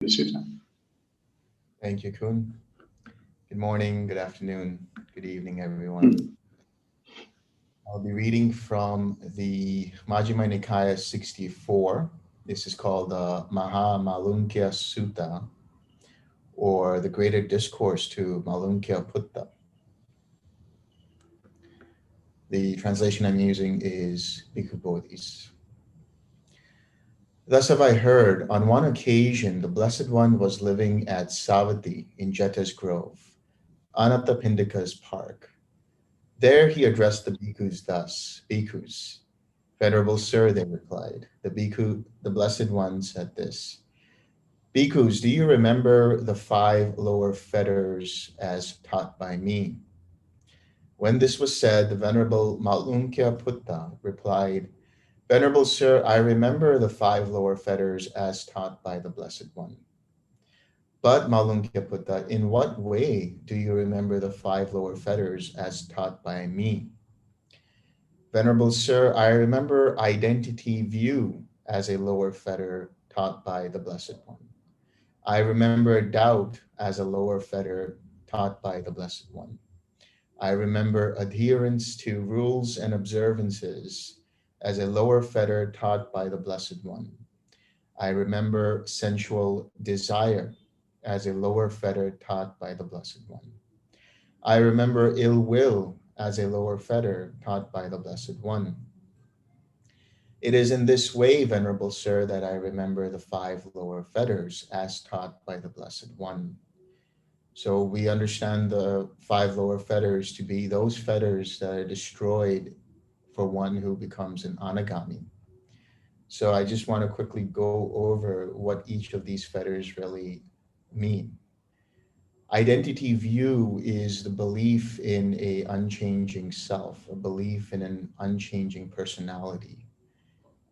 Sutta. Thank you, Kun. Good morning, good afternoon, good evening, everyone. I'll be reading from the Majjhima Nikaya 64. This is called the Mālunkyāputta Sutta, or the Greater Discourse to Mālunkyāputta. The translation I'm using is Bhikkhu Bodhis. Thus have I heard, on one occasion the Blessed One was living at Savatthi in Jeta's Grove, Anathapindika's park. There he addressed the bhikkhus thus, Bhikkhus. Venerable Sir, they replied. The bhikkhu, the Blessed One, said this. Bhikkhus, do you remember the 5 lower fetters as taught by me? When this was said, the Venerable Mālunkyāputta replied, Venerable Sir, I remember the 5 lower fetters as taught by the Blessed One. But Mālunkyāputta, in what way do you remember the 5 lower fetters as taught by me? Venerable Sir, I remember identity view as a lower fetter taught by the Blessed One. I remember doubt as a lower fetter taught by the Blessed One. I remember adherence to rules and observances as a lower fetter taught by the Blessed One. I remember sensual desire as a lower fetter taught by the Blessed One. I remember ill will as a lower fetter taught by the Blessed One. It is in this way, Venerable Sir, that I remember the 5 lower fetters as taught by the Blessed One. So we understand the 5 lower fetters to be those fetters that are destroyed for one who becomes an Anagami. So I just want to quickly go over what each of these fetters really mean. Identity view is the belief in an unchanging self, a belief in an unchanging personality.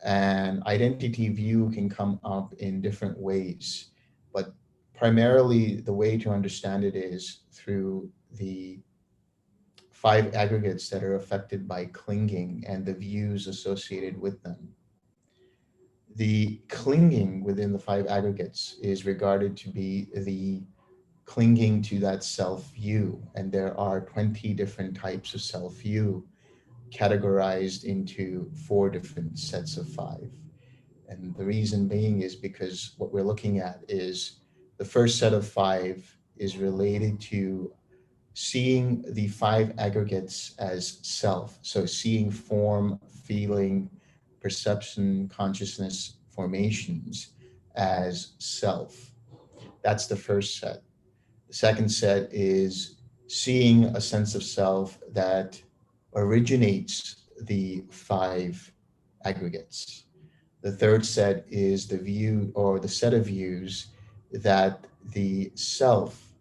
And identity view can come up in different ways, but primarily the way to understand it is through the 5 aggregates that are affected by clinging and the views associated with them. The clinging within the 5 aggregates is regarded to be the clinging to that self-view. And there are 20 different types of self-view categorized into 4 different sets of 5. And the reason being is because what we're looking at is the first set of 5 is related to seeing the 5 aggregates as self. So seeing form, feeling, perception, consciousness formations as self. That's the first set. The second set is seeing a sense of self that originates the 5 aggregates. The third set is the view or the set of views that the self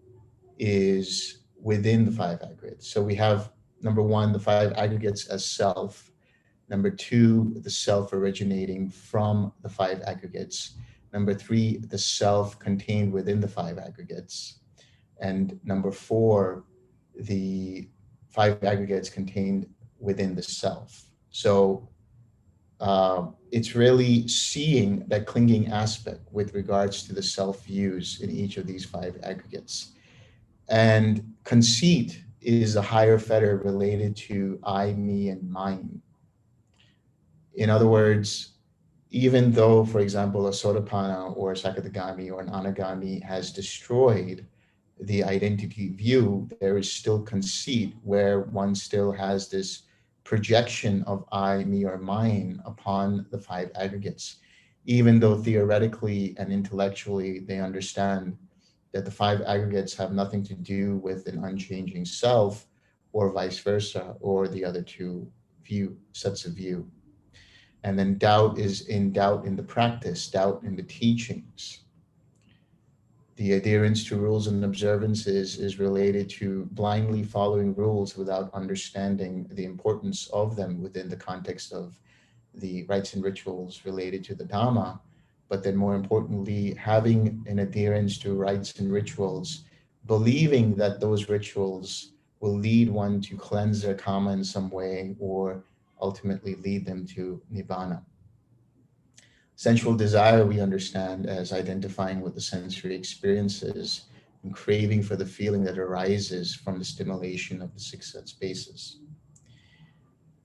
is within the 5 aggregates. So we have number 1, the 5 aggregates as self. Number 2, the self originating from the 5 aggregates. Number 3, the self contained within the 5 aggregates. And number 4, the 5 aggregates contained within the self. So it's really seeing that clinging aspect with regards to the self views in each of these 5 aggregates. And conceit is a higher fetter related to I, me, and mine. In other words, even though, for example, a Sotapanna or a Sakadagami or an Anagami has destroyed the identity view, there is still conceit where one still has this projection of I, me, or mine upon the 5 aggregates, even though theoretically and intellectually they understand that the 5 aggregates have nothing to do with an unchanging self or vice versa, or the other 2 sets of view. And then doubt in the practice, doubt in the teachings. The adherence to rules and observances is related to blindly following rules without understanding the importance of them within the context of the rites and rituals related to the Dhamma. But then more importantly, having an adherence to rites and rituals, believing that those rituals will lead one to cleanse their karma in some way or ultimately lead them to Nibbana. Sensual desire we understand as identifying with the sensory experiences and craving for the feeling that arises from the stimulation of the six sense bases.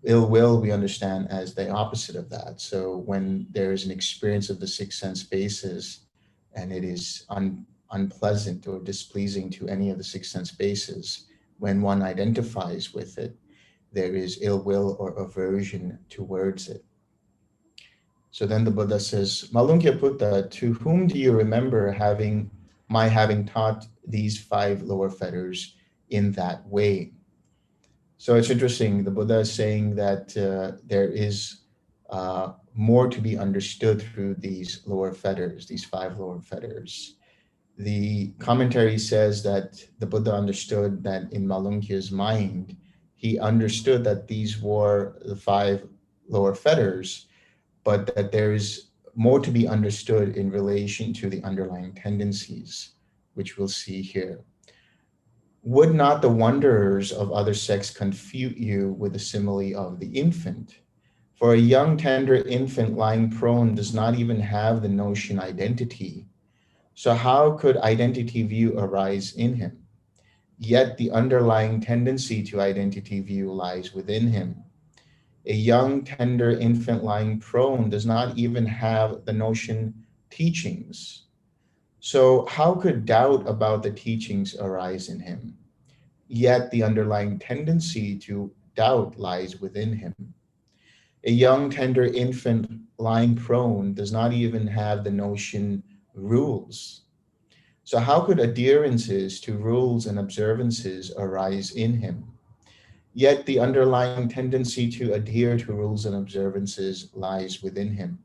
Ill will we understand as the opposite of that. So when there is an experience of the six sense bases and it is unpleasant or displeasing to any of the six sense bases, when one identifies with it, there is ill will or aversion towards it. So then the Buddha says, Mālunkyāputta, to whom do you remember having taught these five lower fetters in that way? So it's interesting. The Buddha is saying that there is more to be understood through these lower fetters, these five lower fetters. The commentary says that the Buddha understood that in Mālunkya's mind, he understood that these were the five lower fetters, but that there is more to be understood in relation to the underlying tendencies, which we'll see here. Would not the wanderers of other sects confute you with the simile of the infant? For a young, tender infant lying prone does not even have the notion identity. So how could identity view arise in him? Yet the underlying tendency to identity view lies within him. A young, tender infant lying prone does not even have the notion teachings. So how could doubt about the teachings arise in him? Yet the underlying tendency to doubt lies within him. A young, tender infant lying prone does not even have the notion rules. So how could adherences to rules and observances arise in him? Yet the underlying tendency to adhere to rules and observances lies within him.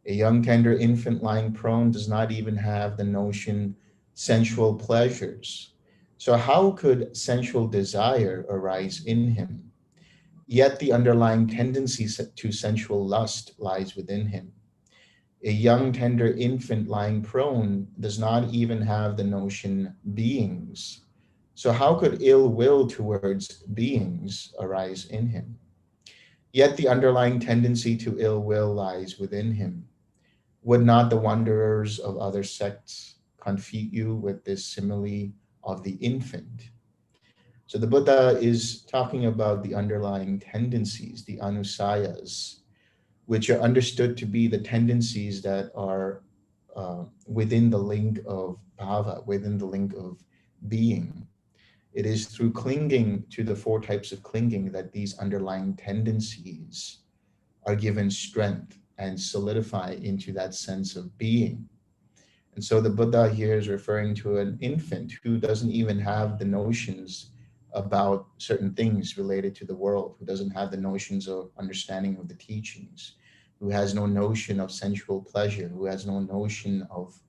A young, tender infant lying prone does not even have the notion sensual pleasures. So how could sensual desire arise in him? Yet the underlying tendency to sensual lust lies within him. A young, tender infant lying prone does not even have the notion beings. So how could ill will towards beings arise in him? Yet the underlying tendency to ill will lies within him. Would not the wanderers of other sects confute you with this simile of the infant? So the Buddha is talking about the underlying tendencies, the anusayas, which are understood to be the tendencies that are within the link of bhava, within the link of being. It is through clinging to the four types of clinging that these underlying tendencies are given strength and solidify into that sense of being. And so the Buddha here is referring to an infant who doesn't even have the notions about certain things related to the world, who doesn't have the notions of understanding of the teachings, who has no notion of sensual pleasure, who has no notion of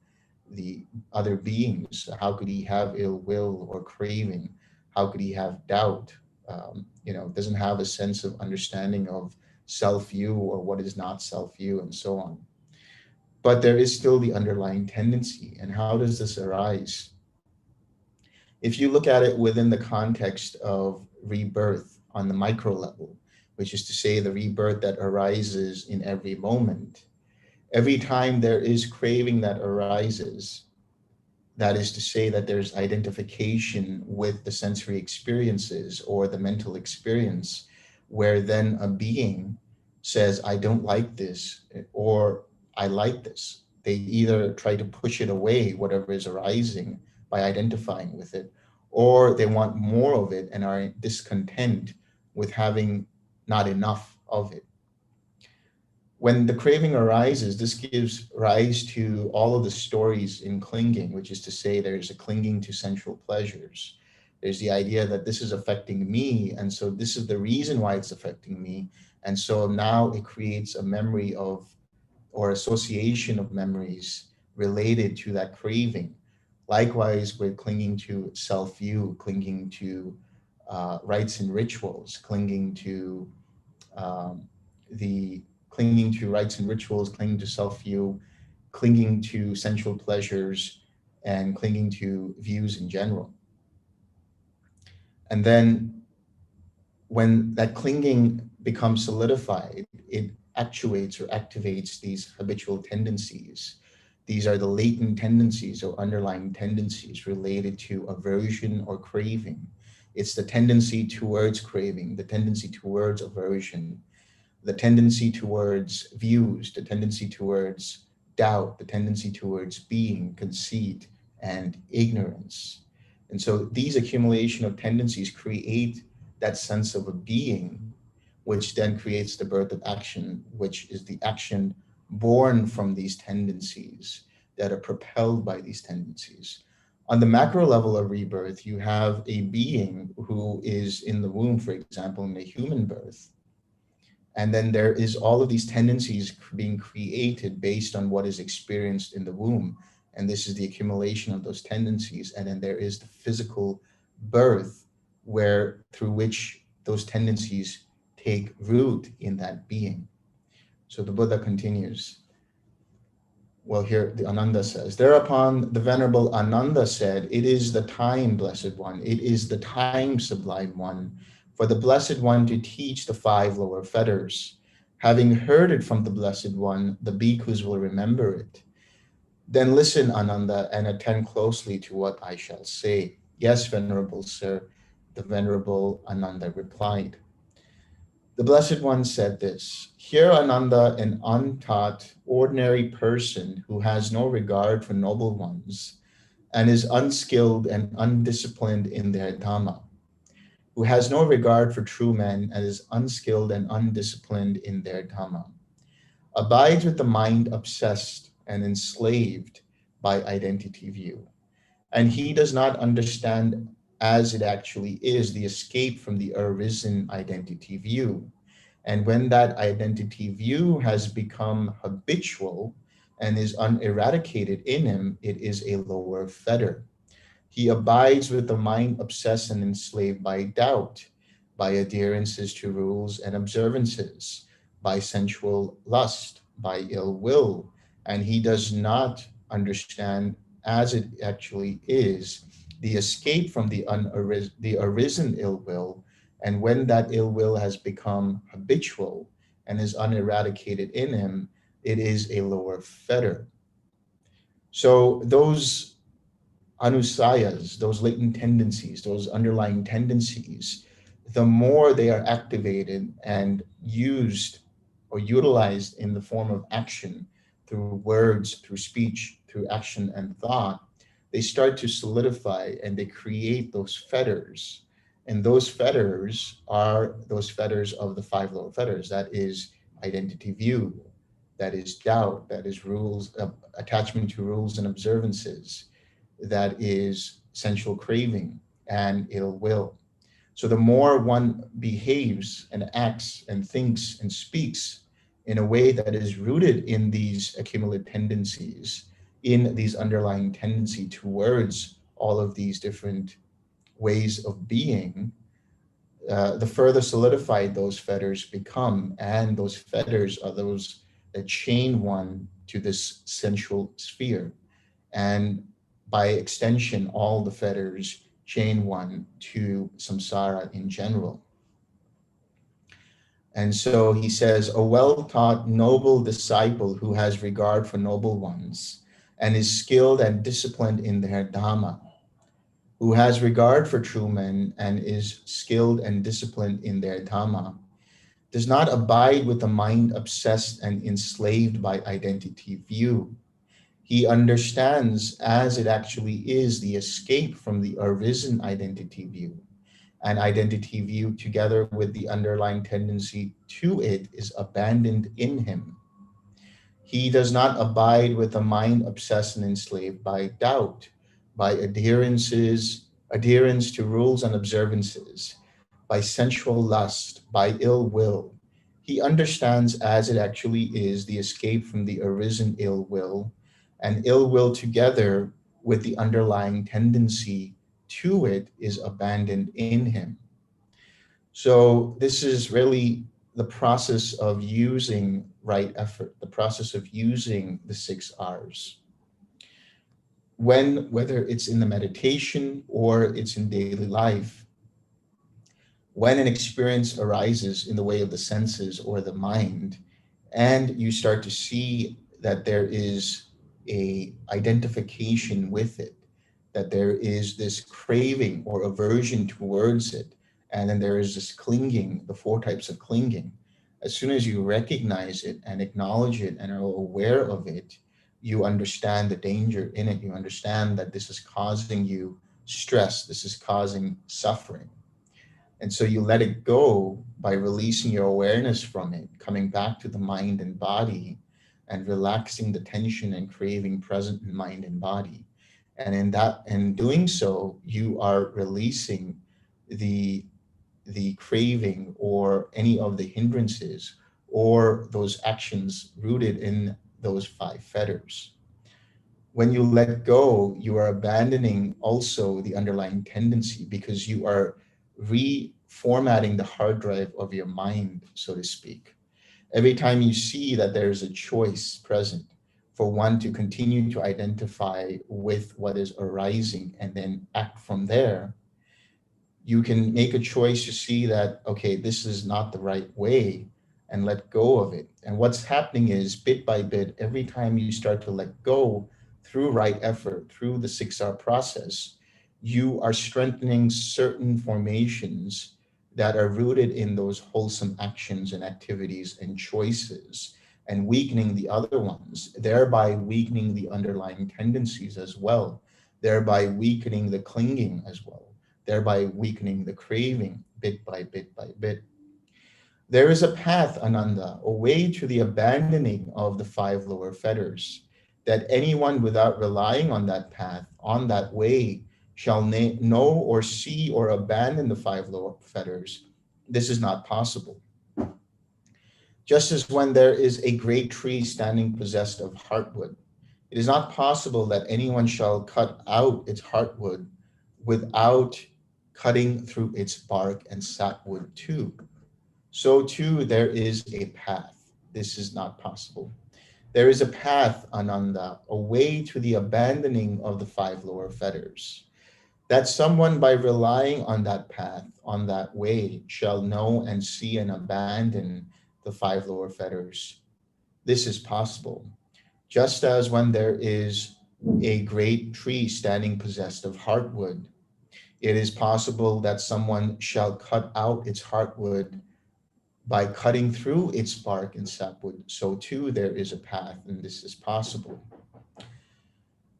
the other beings. How could he have ill will or craving? How could he have doubt? Doesn't have a sense of understanding of self-view or what is not self-view and so on. But there is still the underlying tendency. And how does this arise? If you look at it within the context of rebirth on the micro level, which is to say the rebirth that arises in every moment, every time there is craving that arises, that is to say that there's identification with the sensory experiences or the mental experience, where then a being says, I don't like this, or I like this. They either try to push it away, whatever is arising, by identifying with it, or they want more of it and are discontent with having not enough of it. When the craving arises, this gives rise to all of the stories in clinging, which is to say there's a clinging to sensual pleasures. There's the idea that this is affecting me, and so this is the reason why it's affecting me. And so now it creates a memory of, or association of memories related to that craving. Likewise, we're clinging to self-view, clinging to rites and rituals, clinging to rites and rituals, clinging to self-view, clinging to sensual pleasures, and clinging to views in general. And then when that clinging becomes solidified, it actuates or activates these habitual tendencies. These are the latent tendencies or underlying tendencies related to aversion or craving. It's the tendency towards craving, the tendency towards aversion, the tendency towards views, the tendency towards doubt, the tendency towards being, conceit, and ignorance. And so these accumulation of tendencies create that sense of a being, which then creates the birth of action, which is the action born from these tendencies that are propelled by these tendencies. On the macro level of rebirth, you have a being who is in the womb, for example, in a human birth. And then there is all of these tendencies being created based on what is experienced in the womb. And this is the accumulation of those tendencies. And then there is the physical birth where through which those tendencies take root in that being. So the Buddha continues. Well, here the Ananda says, thereupon the Venerable Ananda said, it is the time, Blessed One, it is the time, Sublime One, for the Blessed One to teach the 5 lower fetters. Having heard it from the Blessed One, the bhikkhus will remember it. Then listen, Ananda, and attend closely to what I shall say. Yes, Venerable Sir, the Venerable Ananda replied. The Blessed One said this, hear, Ananda, an untaught, ordinary person who has no regard for noble ones and is unskilled and undisciplined in their Dhamma, who has no regard for true men and is unskilled and undisciplined in their Dhamma, abides with the mind obsessed and enslaved by identity view. And he does not understand as it actually is the escape from the arisen identity view. And when that identity view has become habitual and is uneradicated in him, it is a lower fetter. He abides with the mind obsessed and enslaved by doubt, by adherences to rules and observances, by sensual lust, by ill will, and he does not understand as it actually is the escape from the arisen ill will. And when that ill will has become habitual and is uneradicated in him, it is a lower fetter. So those anusayas, those latent tendencies, those underlying tendencies, the more they are activated and used or utilized in the form of action through words, through speech, through action and thought, they start to solidify and they create those fetters. And those fetters are those fetters of the 5 lower fetters. That is identity view, that is doubt, that is rules, attachment to rules and observances, that is sensual craving and ill will. So the more one behaves and acts and thinks and speaks in a way that is rooted in these accumulated tendencies, in these underlying tendency towards all of these different ways of being, the further solidified those fetters become. And those fetters are those that chain one to this sensual sphere. And by extension, all the fetters chain one to samsara in general. And so he says, a well-taught, noble disciple who has regard for noble ones and is skilled and disciplined in their Dhamma, who has regard for true men and is skilled and disciplined in their Dhamma, does not abide with the mind obsessed and enslaved by identity view. He understands as it actually is the escape from the arisen identity view. And identity view, together with the underlying tendency to it, is abandoned in him. He does not abide with the mind obsessed and enslaved by doubt, by adherence to rules and observances, by sensual lust, by ill will. He understands as it actually is the escape from the arisen ill will, and ill will together with the underlying tendency to it is abandoned in him. So this is really the process of using right effort, the process of using the 6 R's. Whether it's in the meditation or it's in daily life, when an experience arises in the way of the senses or the mind, and you start to see that there is a identification with it, that there is this craving or aversion towards it, and then there is this clinging, the four types of clinging. As soon as you recognize it and acknowledge it and are aware of it, you understand the danger in it. You understand that this is causing you stress, this is causing suffering. And so you let it go by releasing your awareness from it, coming back to the mind and body, and relaxing the tension and craving present in mind and body. And in doing so, you are releasing the the craving or any of the hindrances or those actions rooted in those five fetters. When you let go, you are abandoning also the underlying tendency, because you are reformatting the hard drive of your mind, so to speak. Every time you see that there's a choice present for one to continue to identify with what is arising and then act from there, you can make a choice to see that, okay, this is not the right way, and let go of it. And what's happening is, bit by bit, every time you start to let go through right effort, through the 6R process, you are strengthening certain formations that are rooted in those wholesome actions and activities and choices, and weakening the other ones, thereby weakening the underlying tendencies as well, thereby weakening the clinging as well, thereby weakening the craving bit by bit by bit. There is a path, Ananda, a way to the abandoning of the five lower fetters, that anyone without relying on that path, on that way, shall know or see or abandon the five lower fetters. This is not possible. Just as when there is a great tree standing possessed of heartwood, it is not possible that anyone shall cut out its heartwood without cutting through its bark and sapwood too. So too there is a path. This is not possible. There is a path, Ananda, a way to the abandoning of the five lower fetters, that someone by relying on that path, on that way, shall know and see and abandon the five lower fetters. This is possible. Just as when there is a great tree standing possessed of heartwood, it is possible that someone shall cut out its heartwood by cutting through its bark and sapwood. So too there is a path, and this is possible.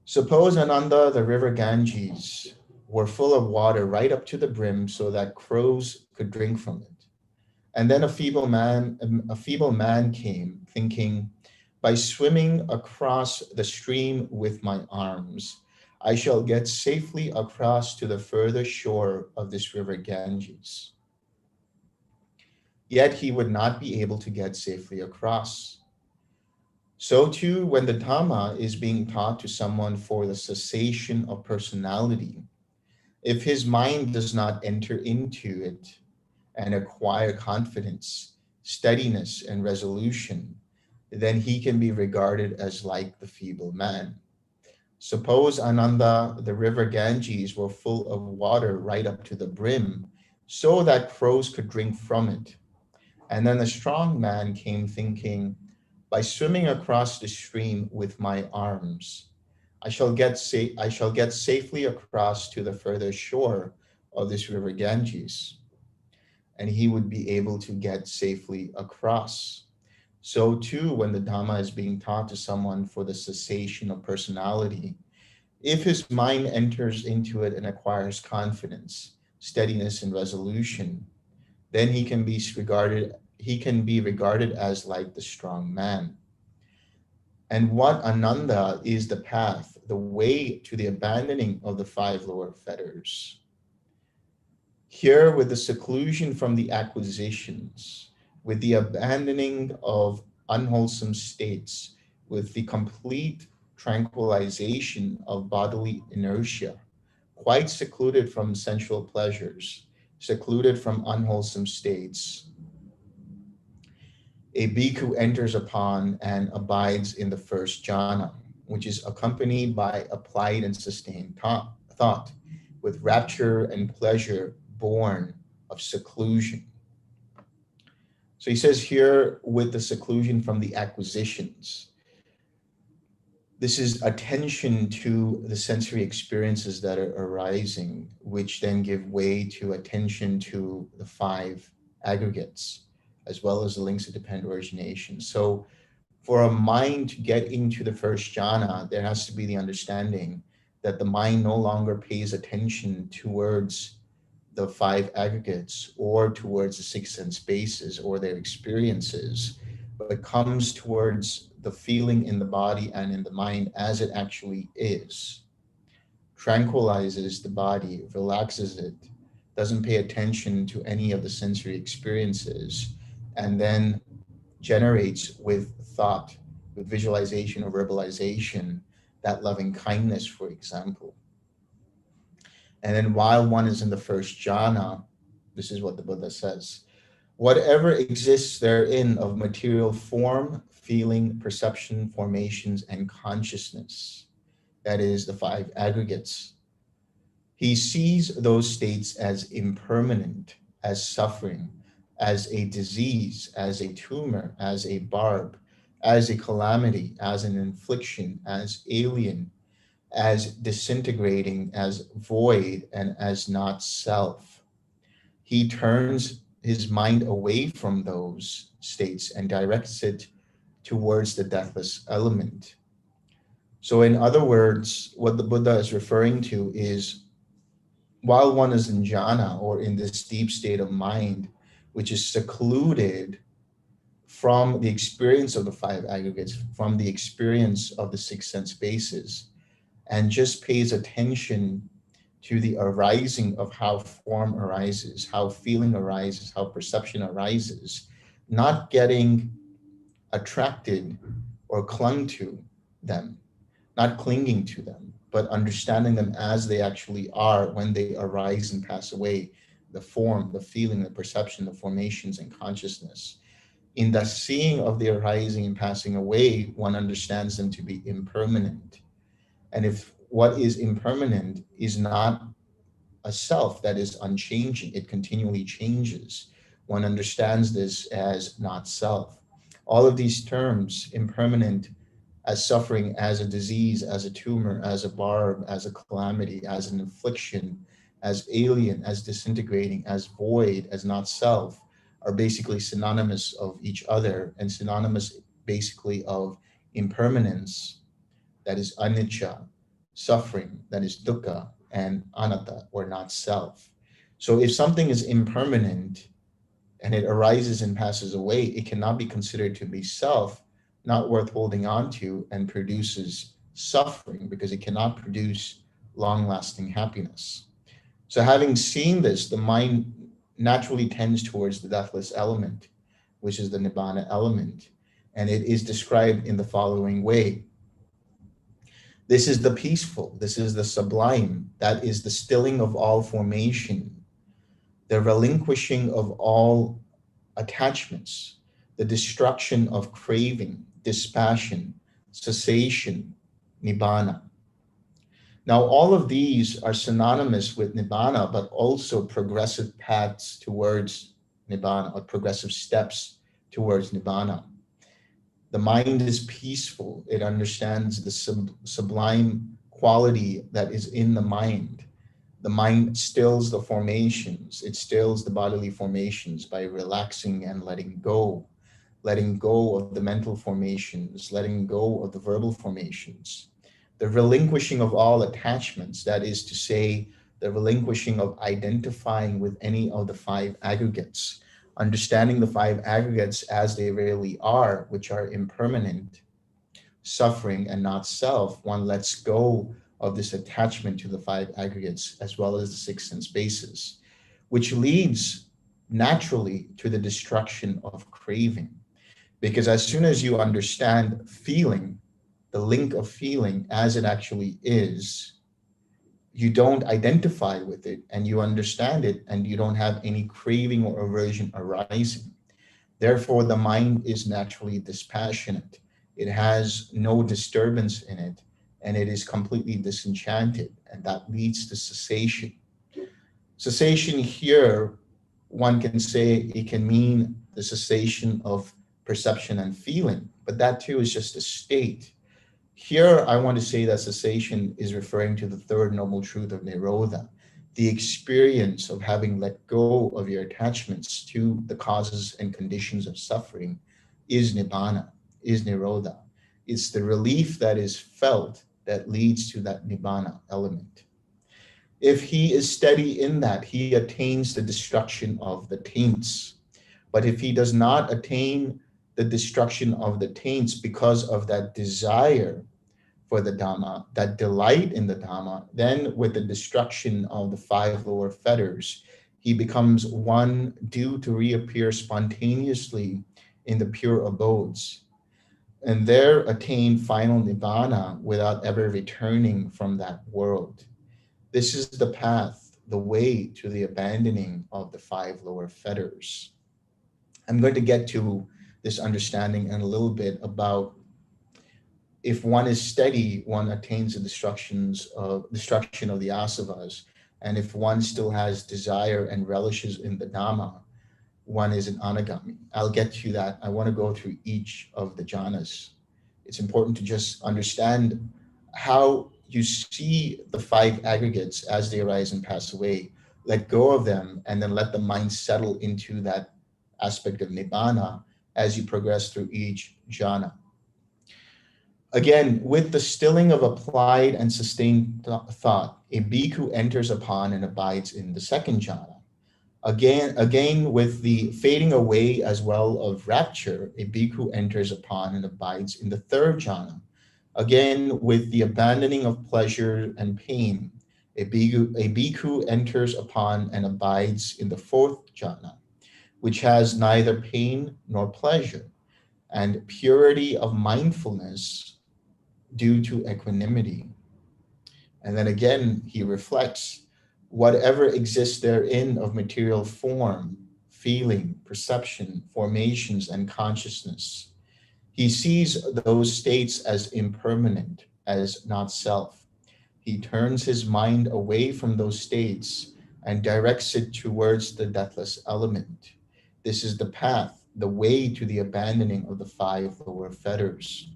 Suppose, Ananda, the river Ganges were full of water right up to the brim so that crows could drink from it. And then a feeble man came, thinking, by swimming across the stream with my arms, I shall get safely across to the further shore of this river Ganges. Yet he would not be able to get safely across. So too, when the Dhamma is being taught to someone for the cessation of personality, if his mind does not enter into it and acquire confidence, steadiness, and resolution, then he can be regarded as like the feeble man. Suppose, Ananda, the river Ganges were full of water right up to the brim, so that crows could drink from it. And then the strong man came thinking, by swimming across the stream with my arms, I shall get safely across to the further shore of this river Ganges. And he would be able to get safely across. So too, when the Dhamma is being taught to someone for the cessation of personality, if his mind enters into it and acquires confidence, steadiness, and resolution, then he can be regarded as like the strong man. And what, Ananda, is the path, the way to the abandoning of the five lower fetters? Here, with the seclusion from the acquisitions, with the abandoning of unwholesome states, with the complete tranquilization of bodily inertia, quite secluded from sensual pleasures, secluded from unwholesome states, a bhikkhu enters upon and abides in the first jhana, which is accompanied by applied and sustained thought, with rapture and pleasure born of seclusion. So he says here, with the seclusion from the acquisitions, this is attention to the sensory experiences that are arising, which then give way to attention to the five aggregates, as well as the links of dependent origination. So for a mind to get into the first jhana, there has to be the understanding that the mind no longer pays attention towards the five aggregates or towards the six sense bases or their experiences, but comes towards the feeling in the body and in the mind as it actually is, tranquilizes the body, relaxes it, doesn't pay attention to any of the sensory experiences, and then generates with thought, with visualization or verbalization, that loving kindness, for example. And then while one is in the first jhana, this is what the Buddha says: whatever exists therein of material form, feeling, perception, formations, and consciousness, that is the five aggregates, he sees those states as impermanent, as suffering, as a disease, as a tumor, as a barb, as a calamity, as an infliction, as alien, as disintegrating, as void, and as not self. He turns his mind away from those states and directs it towards the deathless element. So in other words, what the Buddha is referring to is, while one is in jhana, or in this deep state of mind, which is secluded from the experience of the five aggregates, from the experience of the six sense bases, and just pays attention to the arising of how form arises, how feeling arises, how perception arises, not getting attracted or clung to them, not clinging to them, but understanding them as they actually are when they arise and pass away, the form, the feeling, the perception, the formations, and consciousness. In the seeing of the arising and passing away, one understands them to be impermanent. And if what is impermanent is not a self that is unchanging, it continually changes, one understands this as not self. All of these terms, impermanent, as suffering, as a disease, as a tumor, as a barb, as a calamity, as an affliction, as alien, as disintegrating, as void, as not self, are basically synonymous of each other, and synonymous basically of impermanence, that is anicca, suffering, that is dukkha, and anatta, or not self. So if something is impermanent and it arises and passes away, it cannot be considered to be self, not worth holding on to, and produces suffering because it cannot produce long-lasting happiness. So having seen this, the mind naturally tends towards the deathless element, which is the nibbana element. And it is described in the following way. This is the peaceful, this is the sublime, that is the stilling of all formation, the relinquishing of all attachments, the destruction of craving, dispassion, cessation, nibbana. Now, all of these are synonymous with nibbana, but also progressive paths towards nibbana, or progressive steps towards nibbana. The mind is peaceful. It understands the sublime quality that is in the mind. The mind stills the formations. It stills the bodily formations by relaxing and letting go of the mental formations, letting go of the verbal formations. The relinquishing of all attachments, that is to say, the relinquishing of identifying with any of the five aggregates, understanding the five aggregates as they really are, which are impermanent, suffering, and not self. One lets go of this attachment to the five aggregates as well as the six sense bases, which leads naturally to the destruction of craving. Because as soon as you understand feeling, the link of feeling as it actually is, you don't identify with it and you understand it, and you don't have any craving or aversion arising. Therefore, the mind is naturally dispassionate. It has no disturbance in it, and it is completely disenchanted, and that leads to cessation. Cessation here, one can say it can mean the cessation of perception and feeling, but that too is just a state. Here, I want to say that cessation is referring to the third noble truth of Nirodha, the experience of having let go of your attachments to the causes and conditions of suffering is Nibbana, is Nirodha. It's the relief that is felt that leads to that Nibbana element. If he is steady in that, he attains the destruction of the taints. But if he does not attain the destruction of the taints because of that desire for the Dhamma, that delight in the Dhamma, then with the destruction of the five lower fetters, he becomes one due to reappear spontaneously in the pure abodes, and there attain final Nibbana without ever returning from that world. This is the path, the way to the abandoning of the five lower fetters. I'm going to get to this understanding in a little bit about if one is steady, one attains the destruction of the asavas. And if one still has desire and relishes in the Dhamma, one is an Anagami. I'll get to that. I want to go through each of the jhanas. It's important to just understand how you see the five aggregates as they arise and pass away. Let go of them and then let the mind settle into that aspect of Nibbana as you progress through each jhana. Again, with the stilling of applied and sustained thought, a bhikkhu enters upon and abides in the second jhana. Again, with the fading away as well of rapture, a bhikkhu enters upon and abides in the third jhana. Again, with the abandoning of pleasure and pain, a bhikkhu enters upon and abides in the fourth jhana, which has neither pain nor pleasure, and purity of mindfulness due to equanimity. And then again, he reflects, whatever exists therein of material form, feeling, perception, formations, and consciousness. He sees those states as impermanent, as not self. He turns his mind away from those states and directs it towards the deathless element. This is the path, the way to the abandoning of the five lower fetters.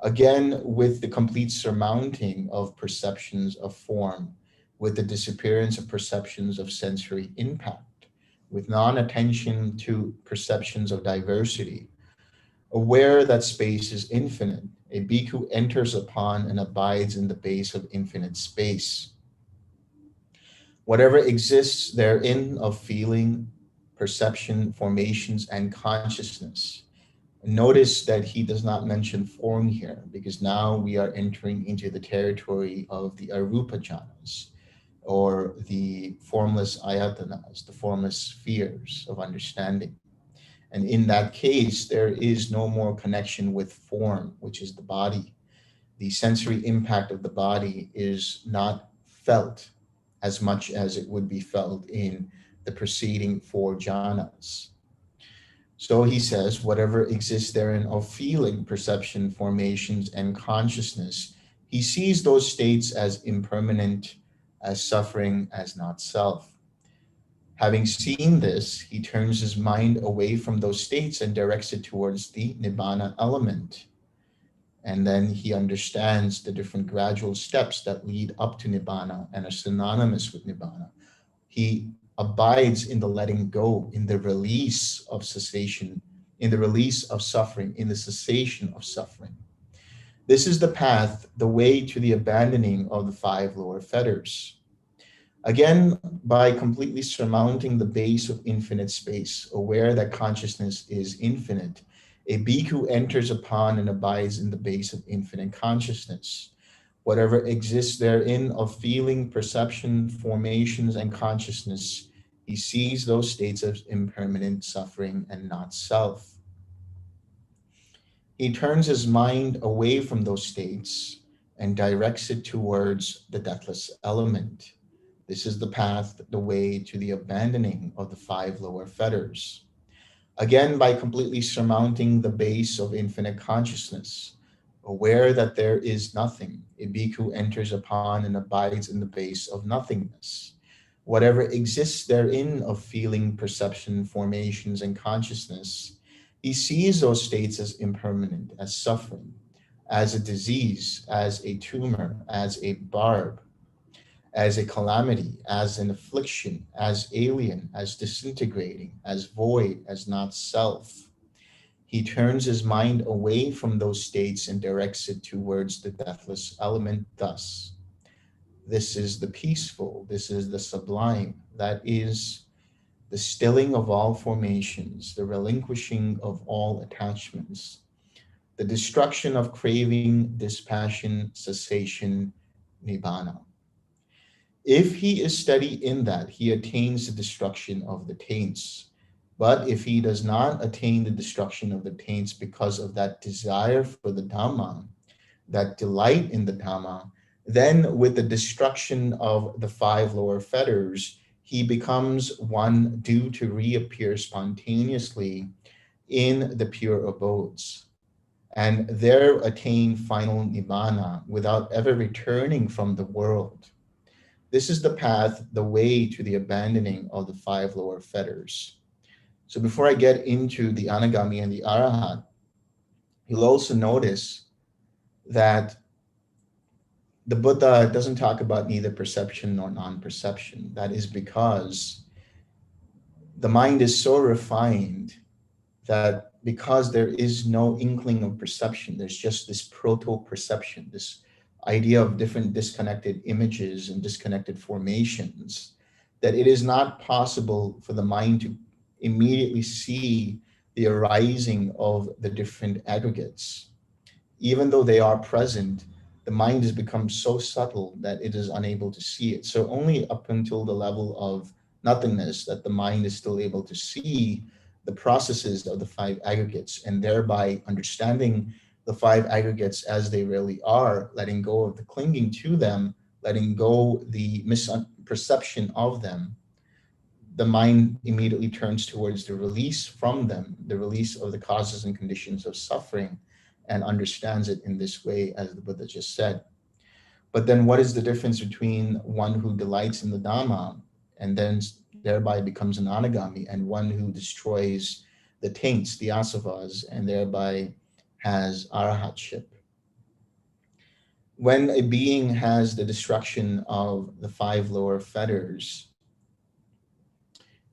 Again, with the complete surmounting of perceptions of form, with the disappearance of perceptions of sensory impact, with non-attention to perceptions of diversity, aware that space is infinite, a bhikkhu enters upon and abides in the base of infinite space. Whatever exists therein of feeling, perception, formations, and consciousness. Notice that he does not mention form here, because now we are entering into the territory of the arupa jhanas, or the formless ayatanas, the formless spheres of understanding. And in that case, there is no more connection with form, which is the body. The sensory impact of the body is not felt as much as it would be felt in the preceding four jhanas. So he says, whatever exists therein of feeling, perception, formations, and consciousness, he sees those states as impermanent, as suffering, as not self. Having seen this, he turns his mind away from those states and directs it towards the Nibbana element. And then he understands the different gradual steps that lead up to Nibbana and are synonymous with Nibbana. He abides in the letting go, in the release of cessation, in the release of suffering, in the cessation of suffering. This is the path, the way to the abandoning of the five lower fetters. Again, by completely surmounting the base of infinite space, aware that consciousness is infinite, a bhikkhu enters upon and abides in the base of infinite consciousness. Whatever exists therein of feeling, perception, formations, and consciousness, he sees those states as impermanent, suffering, and not self. He turns his mind away from those states and directs it towards the deathless element. This is the path, the way to the abandoning of the five lower fetters. Again, by completely surmounting the base of infinite consciousness, aware that there is nothing, a bhikkhu enters upon and abides in the base of nothingness. Whatever exists therein of feeling, perception, formations, and consciousness, he sees those states as impermanent, as suffering, as a disease, as a tumor, as a barb, as a calamity, as an affliction, as alien, as disintegrating, as void, as not self. He turns his mind away from those states and directs it towards the deathless element thus. This is the peaceful, this is the sublime, that is the stilling of all formations, the relinquishing of all attachments, the destruction of craving, dispassion, cessation, nibbana. If he is steady in that, he attains the destruction of the taints. But if he does not attain the destruction of the taints because of that desire for the Dhamma, that delight in the Dhamma, then with the destruction of the five lower fetters, he becomes one due to reappear spontaneously in the pure abodes, and there attain final nibbana without ever returning from the world. This is the path, the way to the abandoning of the five lower fetters. So before I get into the Anagami and the Arahant, you'll also notice that the Buddha doesn't talk about neither perception nor non-perception. That is because the mind is so refined that because there is no inkling of perception, there's just this proto-perception, this idea of different disconnected images and disconnected formations, that it is not possible for the mind to immediately see the arising of the different aggregates. Even though they are present, the mind has become so subtle that it is unable to see it. So only up until the level of nothingness that the mind is still able to see the processes of the five aggregates, and thereby understanding the five aggregates as they really are, letting go of the clinging to them, letting go the misperception of them, the mind immediately turns towards the release from them, the release of the causes and conditions of suffering, and understands it in this way, as the Buddha just said. But then what is the difference between one who delights in the Dhamma and then thereby becomes an Anagami, and one who destroys the taints, the asavas, and thereby has arahatship? When a being has the destruction of the five lower fetters,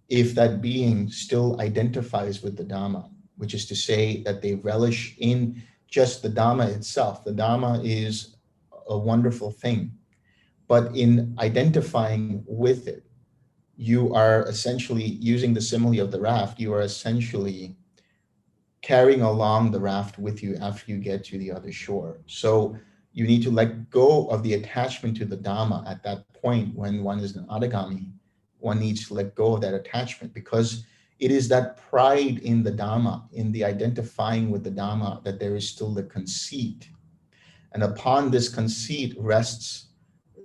if that being still identifies with the Dhamma, which is to say that they relish in just the Dhamma itself, the Dhamma is a wonderful thing, but in identifying with it, you are essentially using the simile of the raft, you are essentially carrying along the raft with you after you get to the other shore. So you need to let go of the attachment to the Dhamma at that point. When one is an Anagami, one needs to let go of that attachment, because it is that pride in the Dhamma, in the identifying with the Dhamma, that there is still the conceit. And upon this conceit rests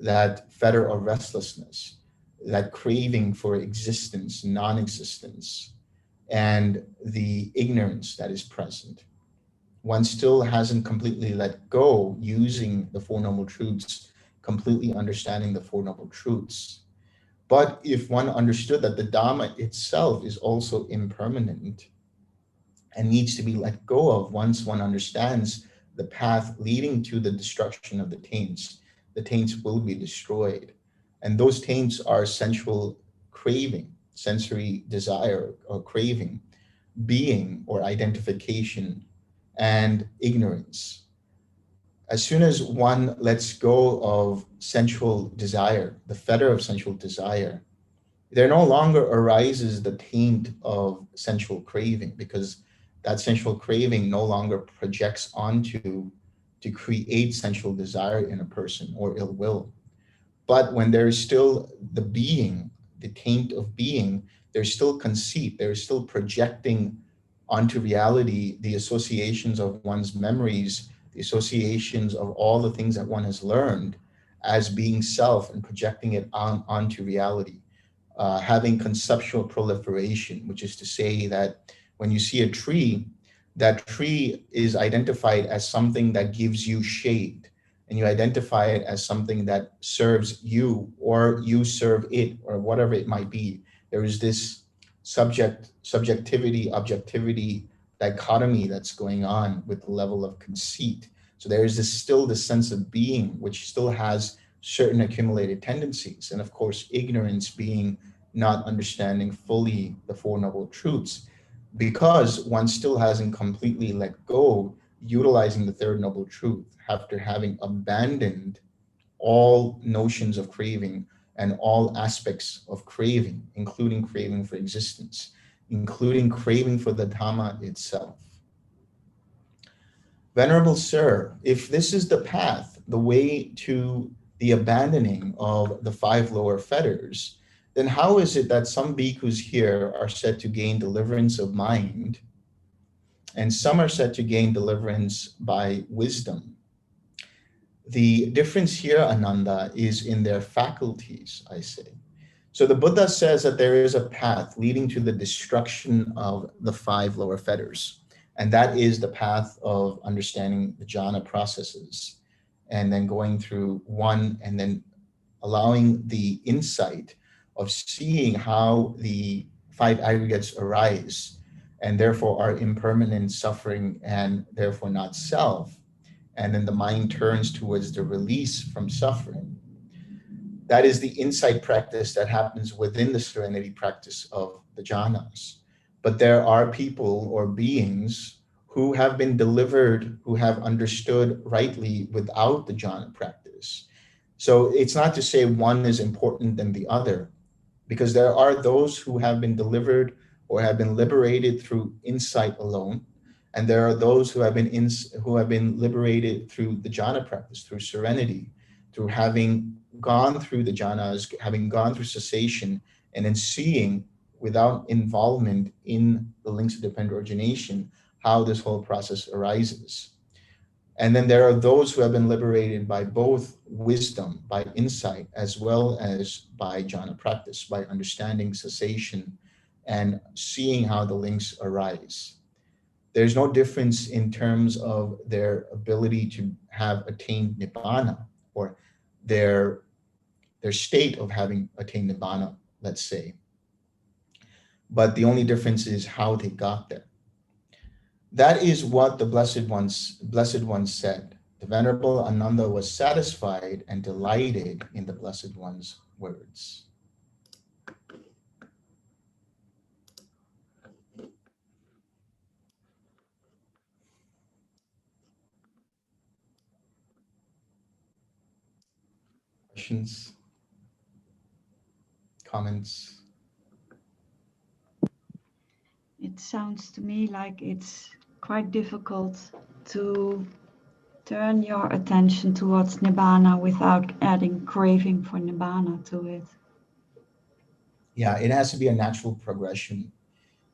that fetter of restlessness, that craving for existence, non-existence, and the ignorance that is present. One still hasn't completely let go using the Four Noble Truths, completely understanding the Four Noble Truths. But if one understood that the Dhamma itself is also impermanent and needs to be let go of, once one understands the path leading to the destruction of the taints will be destroyed. And those taints are sensual craving, sensory desire or craving, being or identification, and ignorance. As soon as one lets go of sensual desire, the fetter of sensual desire, there no longer arises the taint of sensual craving, because that sensual craving no longer projects onto to create sensual desire in a person or ill will. But when there is still the being, the taint of being, there's still conceit, there's still projecting onto reality the associations of one's memories, the associations of all the things that one has learned as being self, and projecting it onto reality. Having conceptual proliferation, which is to say that when you see a tree, that tree is identified as something that gives you shade, and you identify it as something that serves you, or you serve it, or whatever it might be, there is this subjectivity, objectivity dichotomy that's going on with the level of conceit. So there is still this sense of being, which still has certain accumulated tendencies. And of course, ignorance being not understanding fully the Four Noble Truths, because one still hasn't completely let go, utilizing the Third Noble Truth after having abandoned all notions of craving and all aspects of craving, including craving for existence, including craving for the Dhamma itself. Venerable Sir, if this is the path, the way to the abandoning of the 5 lower fetters, then how is it that some bhikkhus here are said to gain deliverance of mind, and some are said to gain deliverance by wisdom? The difference here, Ananda, is in their faculties, I say. So the Buddha says that there is a path leading to the destruction of the 5 lower fetters, and that is the path of understanding the jhana processes, and then going through one, and then allowing the insight of seeing how the 5 aggregates arise, and therefore are impermanent, suffering, and therefore not self. And then the mind turns towards the release from suffering. That is the insight practice that happens within the serenity practice of the jhanas. But there are people or beings who have been delivered, who have understood rightly without the jhana practice. So it's not to say one is important than the other, because there are those who have been delivered or have been liberated through insight alone, and there are those who have been liberated through the jhana practice, through serenity, through having gone through the jhanas, having gone through cessation, and then seeing without involvement in the links of dependent origination how this whole process arises. And then there are those who have been liberated by both wisdom, by insight, as well as by jhana practice, by understanding cessation and seeing how the links arise. There's no difference in terms of their ability to have attained nibbana, or their state of having attained nibbana, let's say. But the only difference is how they got there. That is what the Blessed One said. The Venerable Ananda was satisfied and delighted in the Blessed One's words. Questions? Comments? It sounds to me like it's quite difficult to turn your attention towards nibbana without adding craving for nibbana to it. Yeah, it has to be a natural progression.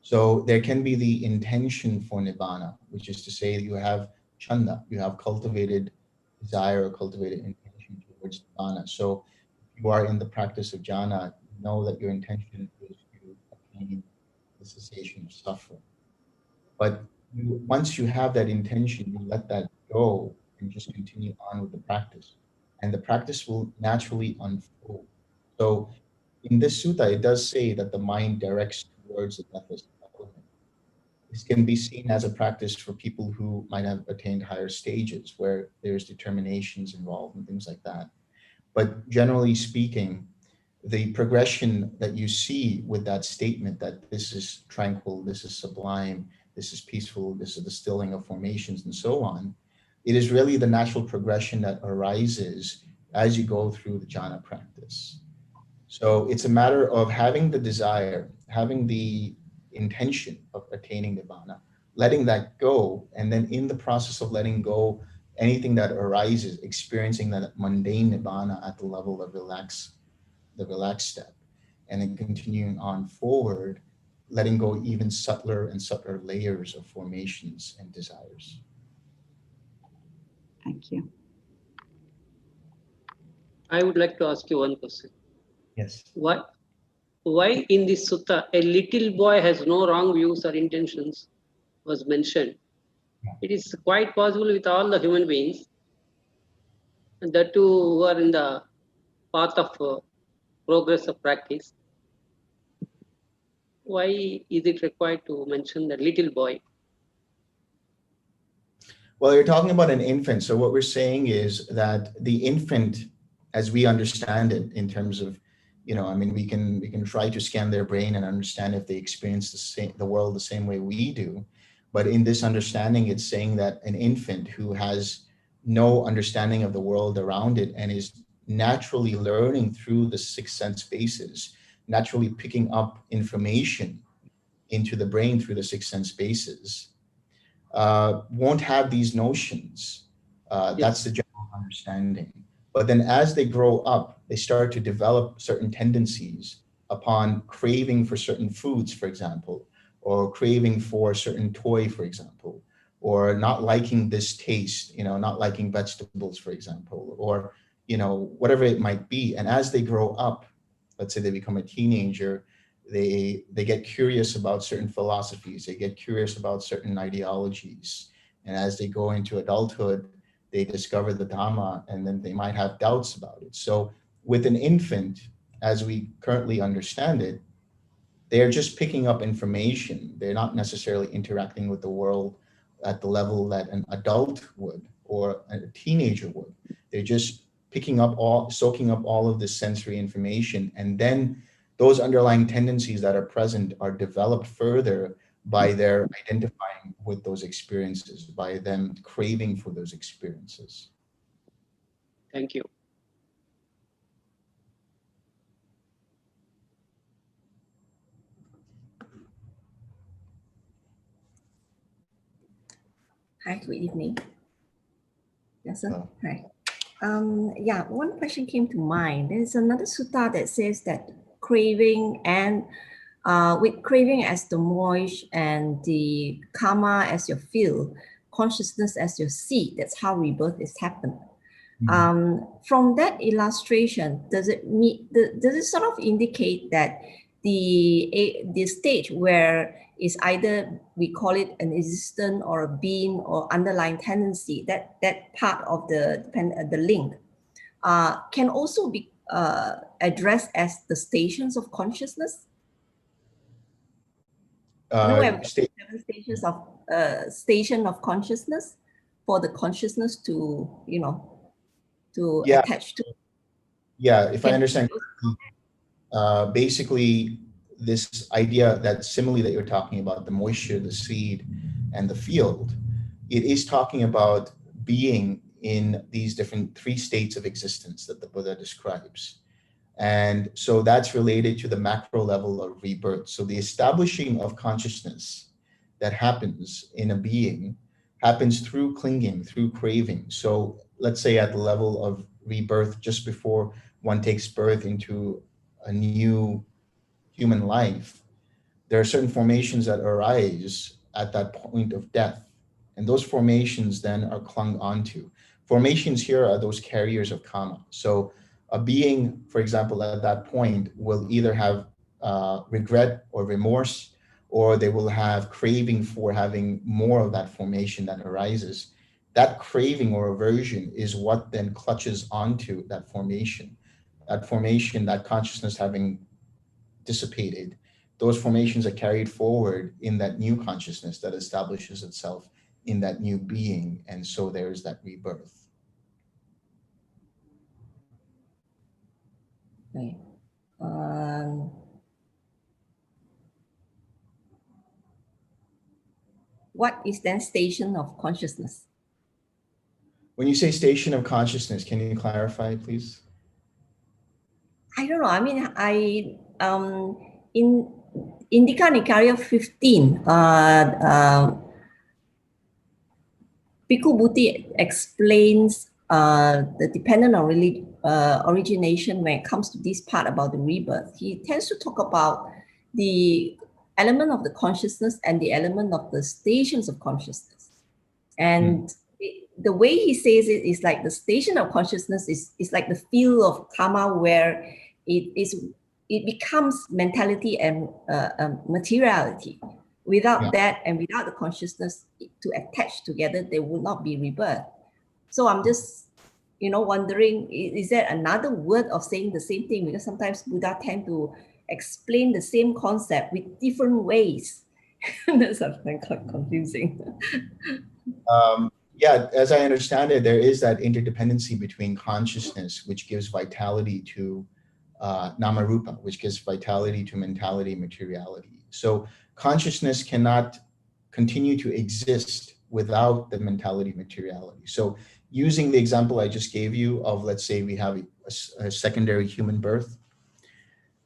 So there can be the intention for nibbana, which is to say you have chanda, you have cultivated desire or cultivated intention towards nibbana. So if you are in the practice of jhana, know that your intention is to attain the cessation of suffering. But once you have that intention, you let that go and just continue on with the practice. And the practice will naturally unfold. So in this sutta, it does say that the mind directs towards the deathless element. This can be seen as a practice for people who might have attained higher stages where there's determinations involved and things like that. But generally speaking, the progression that you see with that statement that this is tranquil, this is sublime, this is peaceful, this is the stilling of formations and so on, it is really the natural progression that arises as you go through the jhana practice. So it's a matter of having the desire, having the intention of attaining nibbana, letting that go, and then in the process of letting go, anything that arises, experiencing that mundane nibbana at the level of the relaxed step, and then continuing on forward, letting go even subtler and subtler layers of formations and desires. Thank you. I would like to ask you one question. Yes. Why in this sutta a little boy has no wrong views or intentions was mentioned? It is quite possible with all the human beings. and that too who are in the path of progress of practice. Why is it required to mention the little boy? Well, you're talking about an infant. So what we're saying is that the infant, as we understand it, in terms of, I mean, we can try to scan their brain and understand if they experience the world the same way we do. But in this understanding, it's saying that an infant who has no understanding of the world around it and is naturally learning through the six sense bases, naturally picking up information into the brain through the six sense bases, won't have these notions. That's the general understanding. But then as they grow up, they start to develop certain tendencies upon craving for certain foods, for example, or craving for a certain toy, for example, or not liking this taste, not liking vegetables, for example, or, whatever it might be. And as they grow up, let's say they become a teenager, they get curious about certain philosophies, they get curious about certain ideologies. And as they go into adulthood, they discover the Dhamma, and then they might have doubts about it. So with an infant, as we currently understand it, they're just picking up information. They're not necessarily interacting with the world at the level that an adult would or a teenager would. They're just soaking up all of this sensory information. And then those underlying tendencies that are present are developed further by their identifying with those experiences, by them craving for those experiences. Thank you. Hi, good evening. Yes, sir. Hello. Hi. Yeah, one question came to mind. There's another sutta that says that craving and with craving as the moish and the karma as your field, consciousness as your seed, that's how rebirth is happened. From that illustration, does it sort of indicate that the stage where is either we call it an existence or a being or underlying tendency, that part of the link can also be addressed as the stations of consciousness? We have 7 stages of station of consciousness for the consciousness to attach to. Yeah, if I understand, basically this idea, that simile that you're talking about, the moisture, the seed, and the field, it is talking about being in these different 3 states of existence that the Buddha describes. And so that's related to the macro level of rebirth. So the establishing of consciousness that happens in a being happens through clinging, through craving. So let's say at the level of rebirth, just before one takes birth into a new human life, there are certain formations that arise at that point of death. And those formations then are clung onto. Formations here are those carriers of karma. So a being, for example, at that point will either have regret or remorse, or they will have craving for having more of that formation that arises. That craving or aversion is what then clutches onto that formation. That formation, that consciousness having dissipated, those formations are carried forward in that new consciousness that establishes itself in that new being. And so there's that rebirth. Okay. What is then station of consciousness? When you say station of consciousness, can you clarify, please? I don't know. I mean, in Indika Nikaya 15, Bhikkhu Bhuti explains the dependent on origination when it comes to this part about the rebirth. He tends to talk about the element of the consciousness and the element of the stations of consciousness. And the way he says it is like the station of consciousness is like the field of karma, where it becomes mentality and materiality. Without that and without the consciousness to attach together, there would not be rebirth. So I'm just wondering, is there another word of saying the same thing? Because sometimes Buddha tend to explain the same concept with different ways. That's something quite confusing. Yeah, as I understand it, there is that interdependency between consciousness, which gives vitality to Namarupa, which gives vitality to mentality, materiality. So consciousness cannot continue to exist without the mentality, materiality. So using the example I just gave you of, let's say we have a secondary human birth,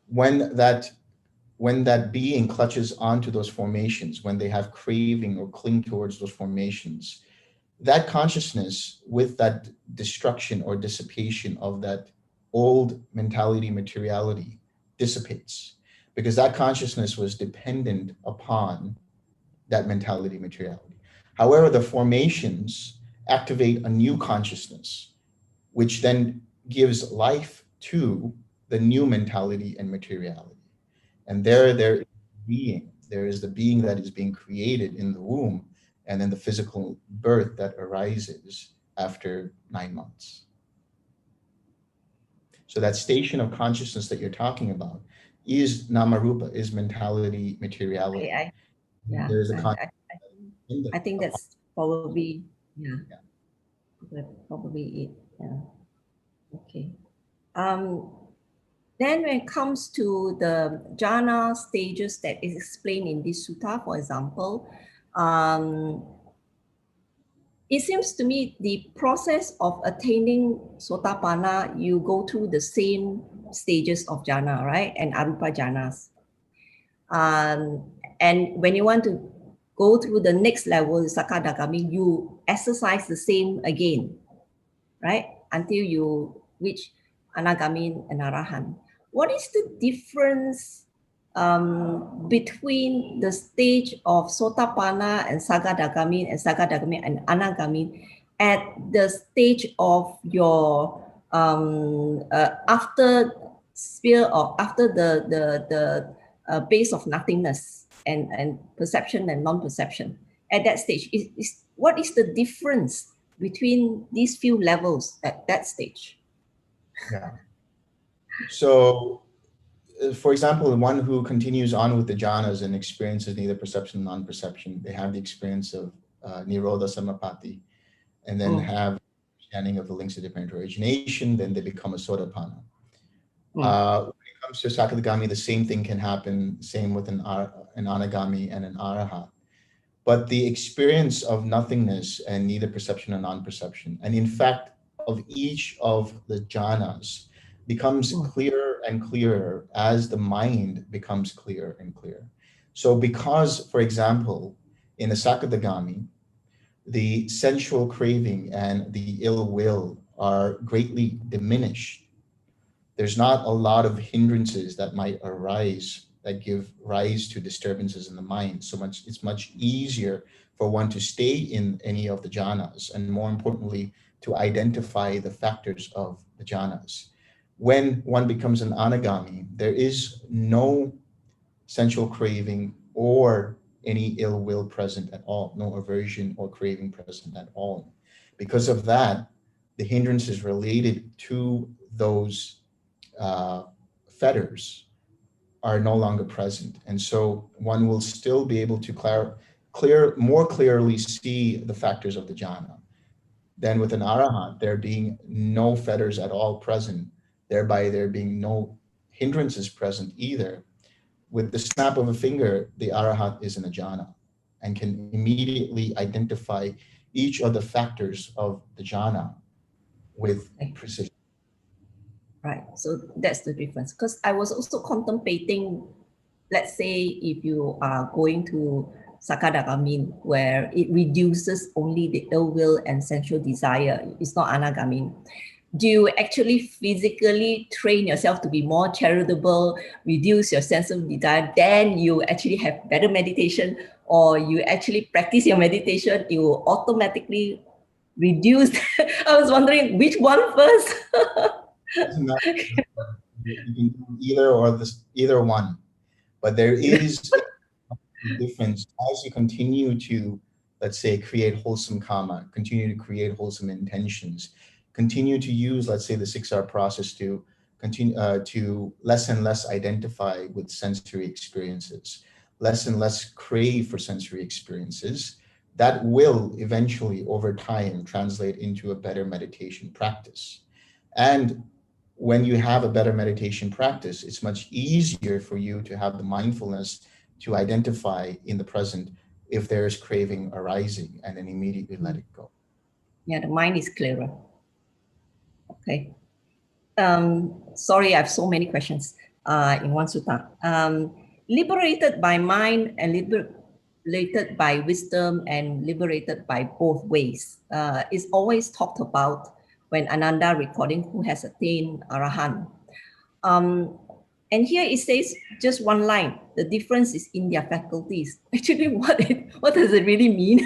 when that being clutches onto those formations, when they have craving or cling towards those formations, that consciousness with that destruction or dissipation of that old mentality, materiality dissipates, because that consciousness was dependent upon that mentality, materiality. However, the formations activate a new consciousness, which then gives life to the new mentality and materiality. And there is being. There is the being that is being created in the womb, and then the physical birth that arises after 9 months. So that station of consciousness that you're talking about is Namarupa, is mentality, materiality. There is a I think that's probably, probably it. Yeah. Okay. Then when it comes to the jhana stages that is explained in this sutta, for example, it seems to me the process of attaining sotapanna, you go through the same stages of jhana, right? And arupa jhanas. And when you want to go through the next level, sakadagami, you exercise the same again, right? Until you reach anagami and arahant. What is the difference between the stage of sotapanna and sagadagami and anagami at the stage of your after sphere, or after the base of nothingness and perception and non-perception? At that stage, what is the difference between these few levels at that stage? Yeah. So, for example, one who continues on with the jhanas and experiences neither perception nor non-perception, they have the experience of nirodha samapatti, and then have understanding of the links of different origination, then they become a sotapanna. When it comes to sakadagami, the same thing can happen, same with an anagami and an arahant. But the experience of nothingness and neither perception or non-perception, and in fact, of each of the jhanas, becomes clearer and clearer as the mind becomes clearer and clearer. So because, for example, in the sakadagami, the sensual craving and the ill will are greatly diminished. There's not a lot of hindrances that might arise that give rise to disturbances in the mind. It's much easier for one to stay in any of the jhanas, and more importantly, to identify the factors of the jhanas. When one becomes an anagami, there is no sensual craving or any ill will present at all, no aversion or craving present at all. Because of that, the hindrances related to those fetters are no longer present. And so one will still be able to more clearly see the factors of the jhana. Then with an arahant, there being no fetters at all present, thereby there being no hindrances present either. With the snap of a finger, the arahant is in a jhana and can immediately identify each of the factors of the jhana with precision. Right, so that's the difference. Because I was also contemplating, let's say if you are going to sakadagami, where it reduces only the ill will and sensual desire, it's not anagami. Do you actually physically train yourself to be more charitable, reduce your sense of desire, then you actually have better meditation, or you actually practice your meditation, you will automatically reduce? I was wondering which one first. You can do either one, but there is a difference as you continue to, let's say, create wholesome karma, continue to create wholesome intentions, continue to use, let's say, the 6R process to continue to less and less identify with sensory experiences, less and less crave for sensory experiences, that will eventually, over time, translate into a better meditation practice. And when you have a better meditation practice, it's much easier for you to have the mindfulness to identify in the present if there is craving arising and then immediately let it go. Yeah, the mind is clearer. Okay. Sorry, I have so many questions in one sutta. Liberated by mind and liberated by wisdom and liberated by both ways is always talked about when Ananda recording who has attained Arahant. And here it says just one line, the difference is in their faculties. Actually, what does it really mean?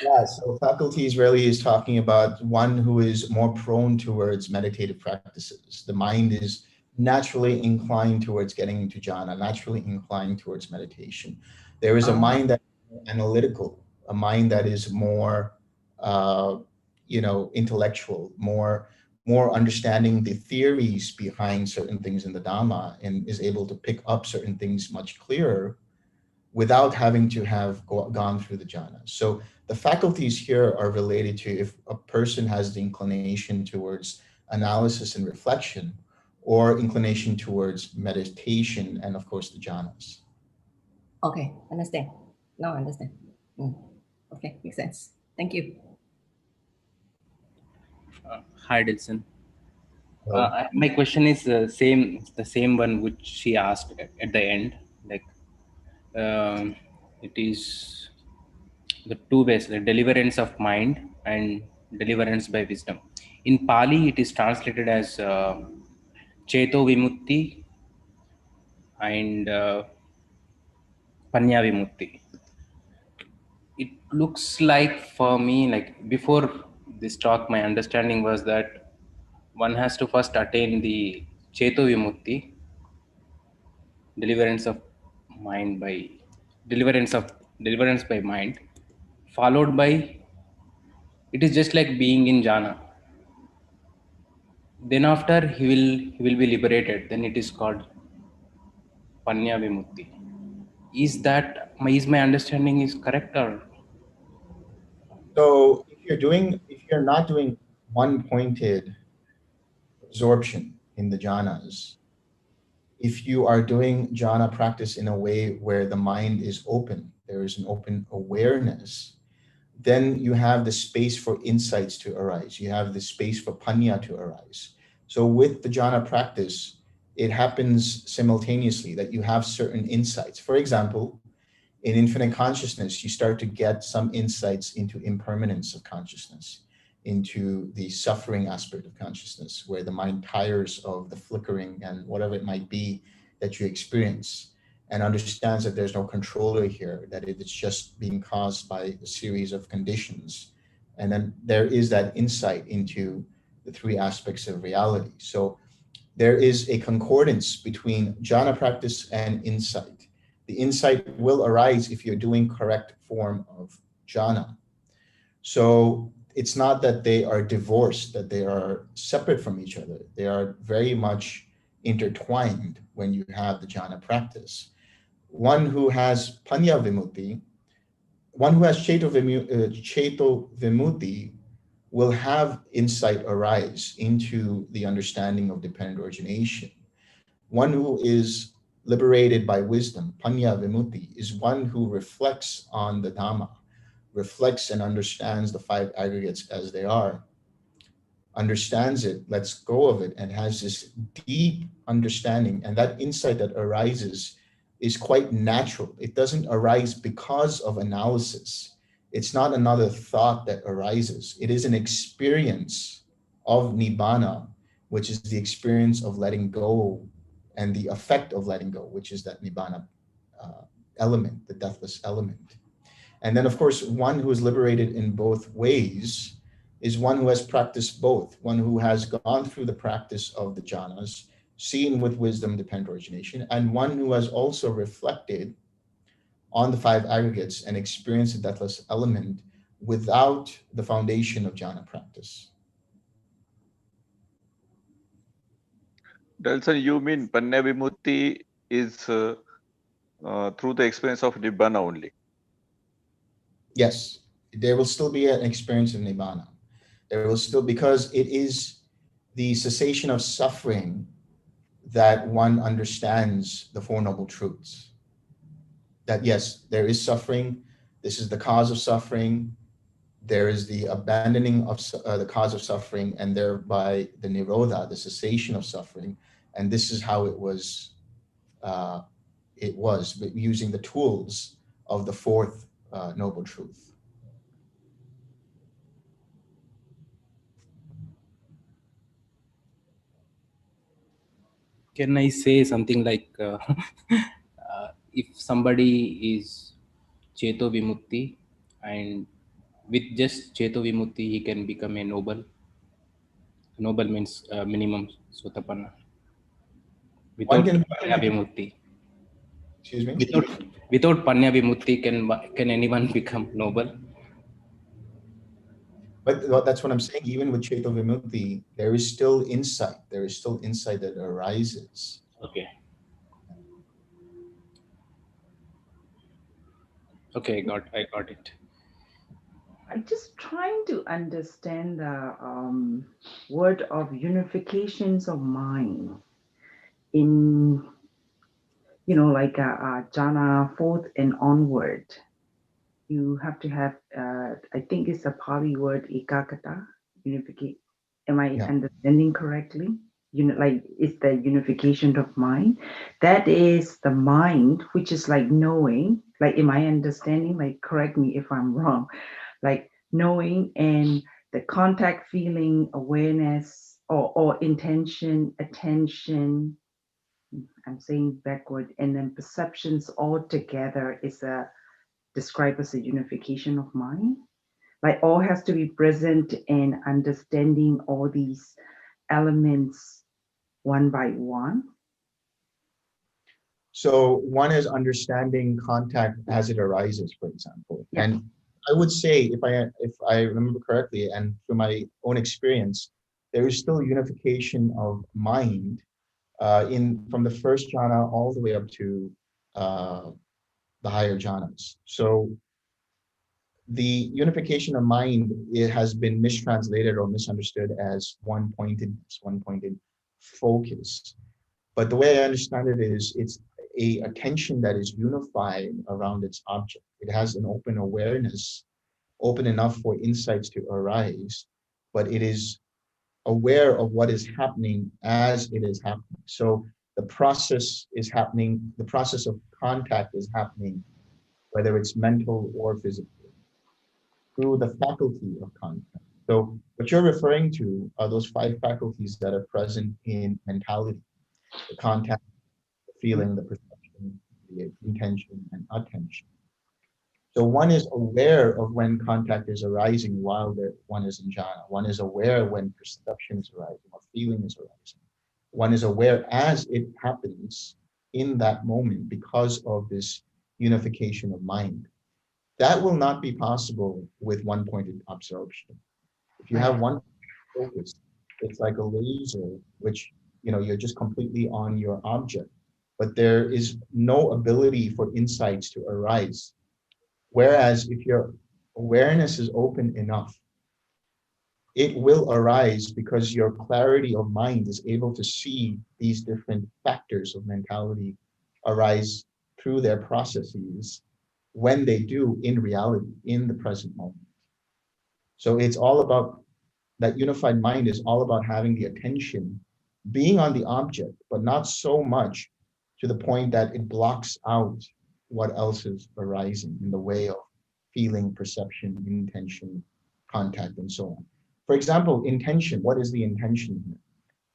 Yeah, so faculties really is talking about one who is more prone towards meditative practices. The mind is naturally inclined towards getting into jhana, naturally inclined towards meditation. There is a mind that is analytical, a mind that is more, intellectual, more understanding the theories behind certain things in the Dhamma, and is able to pick up certain things much clearer without having to have gone through the jhana. So the faculties here are related to if a person has the inclination towards analysis and reflection, or inclination towards meditation, and of course the jhanas. Okay, understand. Now I understand. Okay, makes sense. Thank you. Hi, Delson. My question is the same one which she asked at the end. Like, it is the two ways, the deliverance of mind and deliverance by wisdom. In Pali, it is translated as Cheto Vimutti and Panya Vimutti. It looks like, for me, like before this talk, my understanding was that one has to first attain the Cheto Vimutti, deliverance by mind, followed by, it is just like being in jhana. Then after he will be liberated. Then it is called Panya Vimutti. Is my understanding is correct? Or So if you're not doing one-pointed absorption in the jhanas, if you are doing jhana practice in a way where the mind is open, there is an open awareness, then you have the space for insights to arise. You have the space for panya to arise. So with the jhana practice, it happens simultaneously that you have certain insights. For example, in infinite consciousness, you start to get some insights into impermanence of consciousness, into the suffering aspect of consciousness, where the mind tires of the flickering and whatever it might be that you experience, and understands that there's no controller here, that it's just being caused by a series of conditions. And then there is that insight into the three aspects of reality. So there is a concordance between jhana practice and insight. The insight will arise if you're doing correct form of jhana. So it's not that they are divorced, that they are separate from each other. They are very much intertwined when you have the jhana practice. One who has panya vimutti, one who has cheto vimutti will have insight arise into the understanding of dependent origination. One who is liberated by wisdom, panya vimutti, is one who reflects on the Dhamma, reflects and understands the five aggregates as they are, understands it, lets go of it, and has this deep understanding. And that insight that arises is quite natural. It doesn't arise because of analysis. It's not another thought that arises. It is an experience of nibbana, which is the experience of letting go and the effect of letting go, which is that nibbana element, the deathless element. And then, of course, one who is liberated in both ways is one who has practiced both, one who has gone through the practice of the jhanas, seen with wisdom dependent origination, and one who has also reflected on the five aggregates and experienced the deathless element without the foundation of jhana practice. Delson, you mean Panya Vimutti is through the experience of Nibbana only? Yes, there will still be an experience of Nibbana. There will still, because it is the cessation of suffering that one understands the Four Noble Truths. That yes, there is suffering. This is the cause of suffering. There is the abandoning of the cause of suffering, and thereby the nirodha, the cessation of suffering. And this is how it was. But using the tools of the fourth noble truth. Can I say something like if somebody is Cheto Vimutti, and with just Cheto Vimutti he can become a noble? Noble means minimum Sotapanna. One Without can, Panya Vimutti. excuse me? Without Panya Vimutti, can anyone become noble? But that's what I'm saying. Even with Cheto Vimutti, there is still insight. There is still insight that arises. Okay. Okay, I got it. I'm just trying to understand the word of unifications of mind in, like jhana 4th and onward. You have to have, I think it's a Pali word, ekakata, unificate. Am I understanding correctly? Like it's the unification of mind. That is the mind, which is like knowing, like, am I understanding? Like, correct me if I'm wrong. Like knowing and the contact, feeling, awareness, or intention, attention. I'm saying backward, and then perceptions all together is described as a unification of mind. Like all has to be present and understanding all these elements one by one. So one is understanding contact as it arises, for example. Yeah. And I would say, if I remember correctly, and through my own experience, there is still unification of mind from the first jhana all the way up to the higher jhanas. So the unification of mind, it has been mistranslated or misunderstood as one-pointedness, one-pointed focus. But the way I understand it is, it's a attention that is unified around its object. It has an open awareness, open enough for insights to arise, but it is aware of what is happening as it is happening. So the process is happening, the process of contact is happening, whether it's mental or physical, through the faculty of contact. So what you're referring to are those 5 faculties that are present in mentality: the contact, the feeling, the perception, the intention, and attention. So one is aware of when contact is arising while one is in jhana. One is aware when perception is arising or feeling is arising. One is aware as it happens in that moment because of this unification of mind. That will not be possible with one-pointed absorption. If you have one focus, it's like a laser, which you're just completely on your object, but there is no ability for insights to arise. Whereas if your awareness is open enough, it will arise because your clarity of mind is able to see these different factors of mentality arise through their processes when they do in reality, in the present moment. So it's all about, that unified mind is all about having the attention, being on the object, but not so much to the point that it blocks out what else is arising in the way of feeling, perception, intention, contact, and so on. For example, intention. What is the intention here?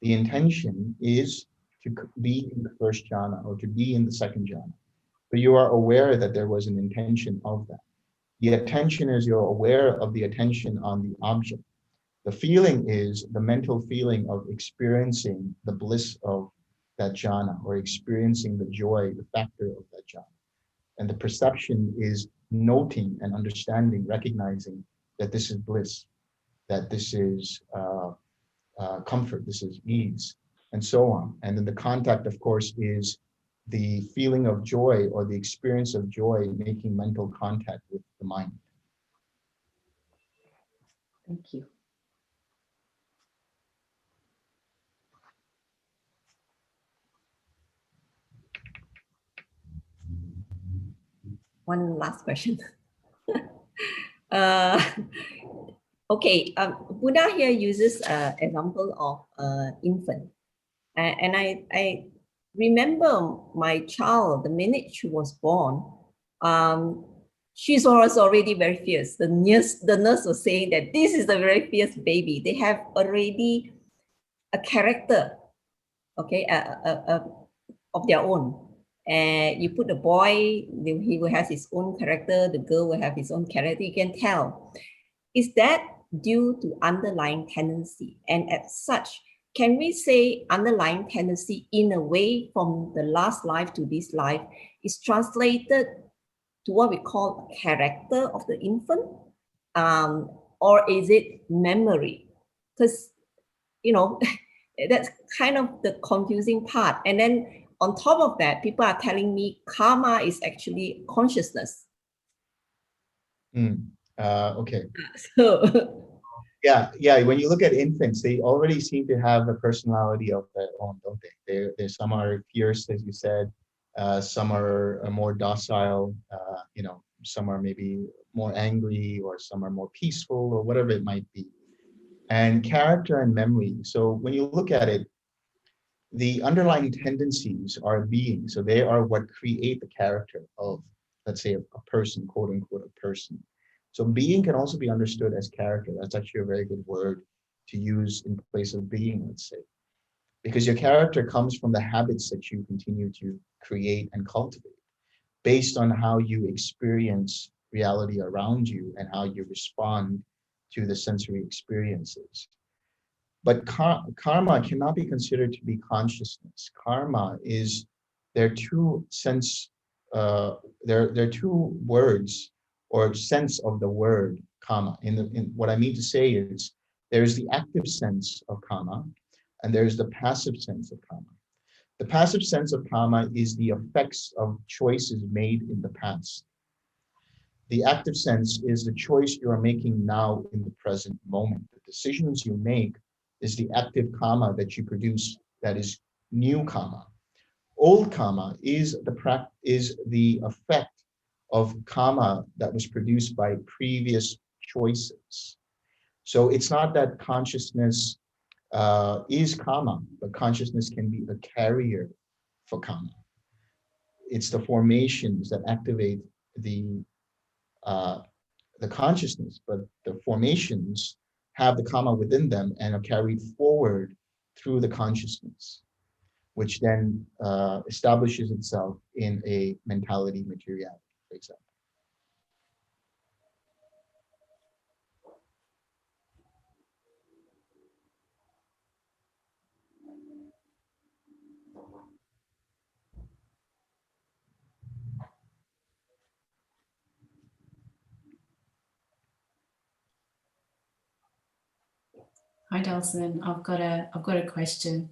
The intention is to be in the first jhana or to be in the second jhana. So you are aware that there was an intention of that. The attention is you're aware of the attention on the object. The feeling is the mental feeling of experiencing the bliss of that jhana or experiencing the joy, the factor of that jhana. And the perception is noting and understanding, recognizing that this is bliss, that this is comfort, this is ease. and so on. And then the contact, of course, is the feeling of joy or the experience of joy making mental contact with the mind. Thank you. One last question. Okay, Buddha here uses an example of infant. And I remember my child, the minute she was born, she was already very fierce. The nurse was saying that this is a very fierce baby. They have already a character, okay, of their own. And you put the boy, he will have his own character. The girl will have his own character. You can tell. Is that due to underlying tendency? And as such, can we say underlying tendency in a way from the last life to this life is translated to what we call character of the infant? Or is it memory? Because, you know, that's kind of the confusing part. And then on top of that, people are telling me karma is actually consciousness. Okay. So yeah. When you look at infants, they already seem to have a personality of their own, don't they? They some are fierce, as you said. Some are more docile. You know, some are maybe more angry, or some are more peaceful, or whatever it might be. And character and memory. So when you look at it, the underlying tendencies are being. So they are what create the character of, let's say, a person, quote unquote, a person. So being can also be understood as character. That's actually a very good word to use in place of being, let's say, because your character comes from the habits that you continue to create and cultivate based on how you experience reality around you and how you respond to the sensory experiences. But karma cannot be considered to be consciousness. Karma is, there are two two words or sense of the word karma. In what I mean to say is, there's the active sense of karma, and there's the passive sense of karma. The passive sense of karma is the effects of choices made in the past. The active sense is the choice you are making now in the present moment. The decisions you make is the active karma that you produce, that is new karma. Old karma is the effect of karma that was produced by previous choices. So it's not that consciousness is karma, but consciousness can be a carrier for karma. It's the formations that activate the consciousness, but the formations have the karma within them and are carried forward through the consciousness, which then establishes itself in a mentality materiality, for example. Hi, Delson. I've got a question.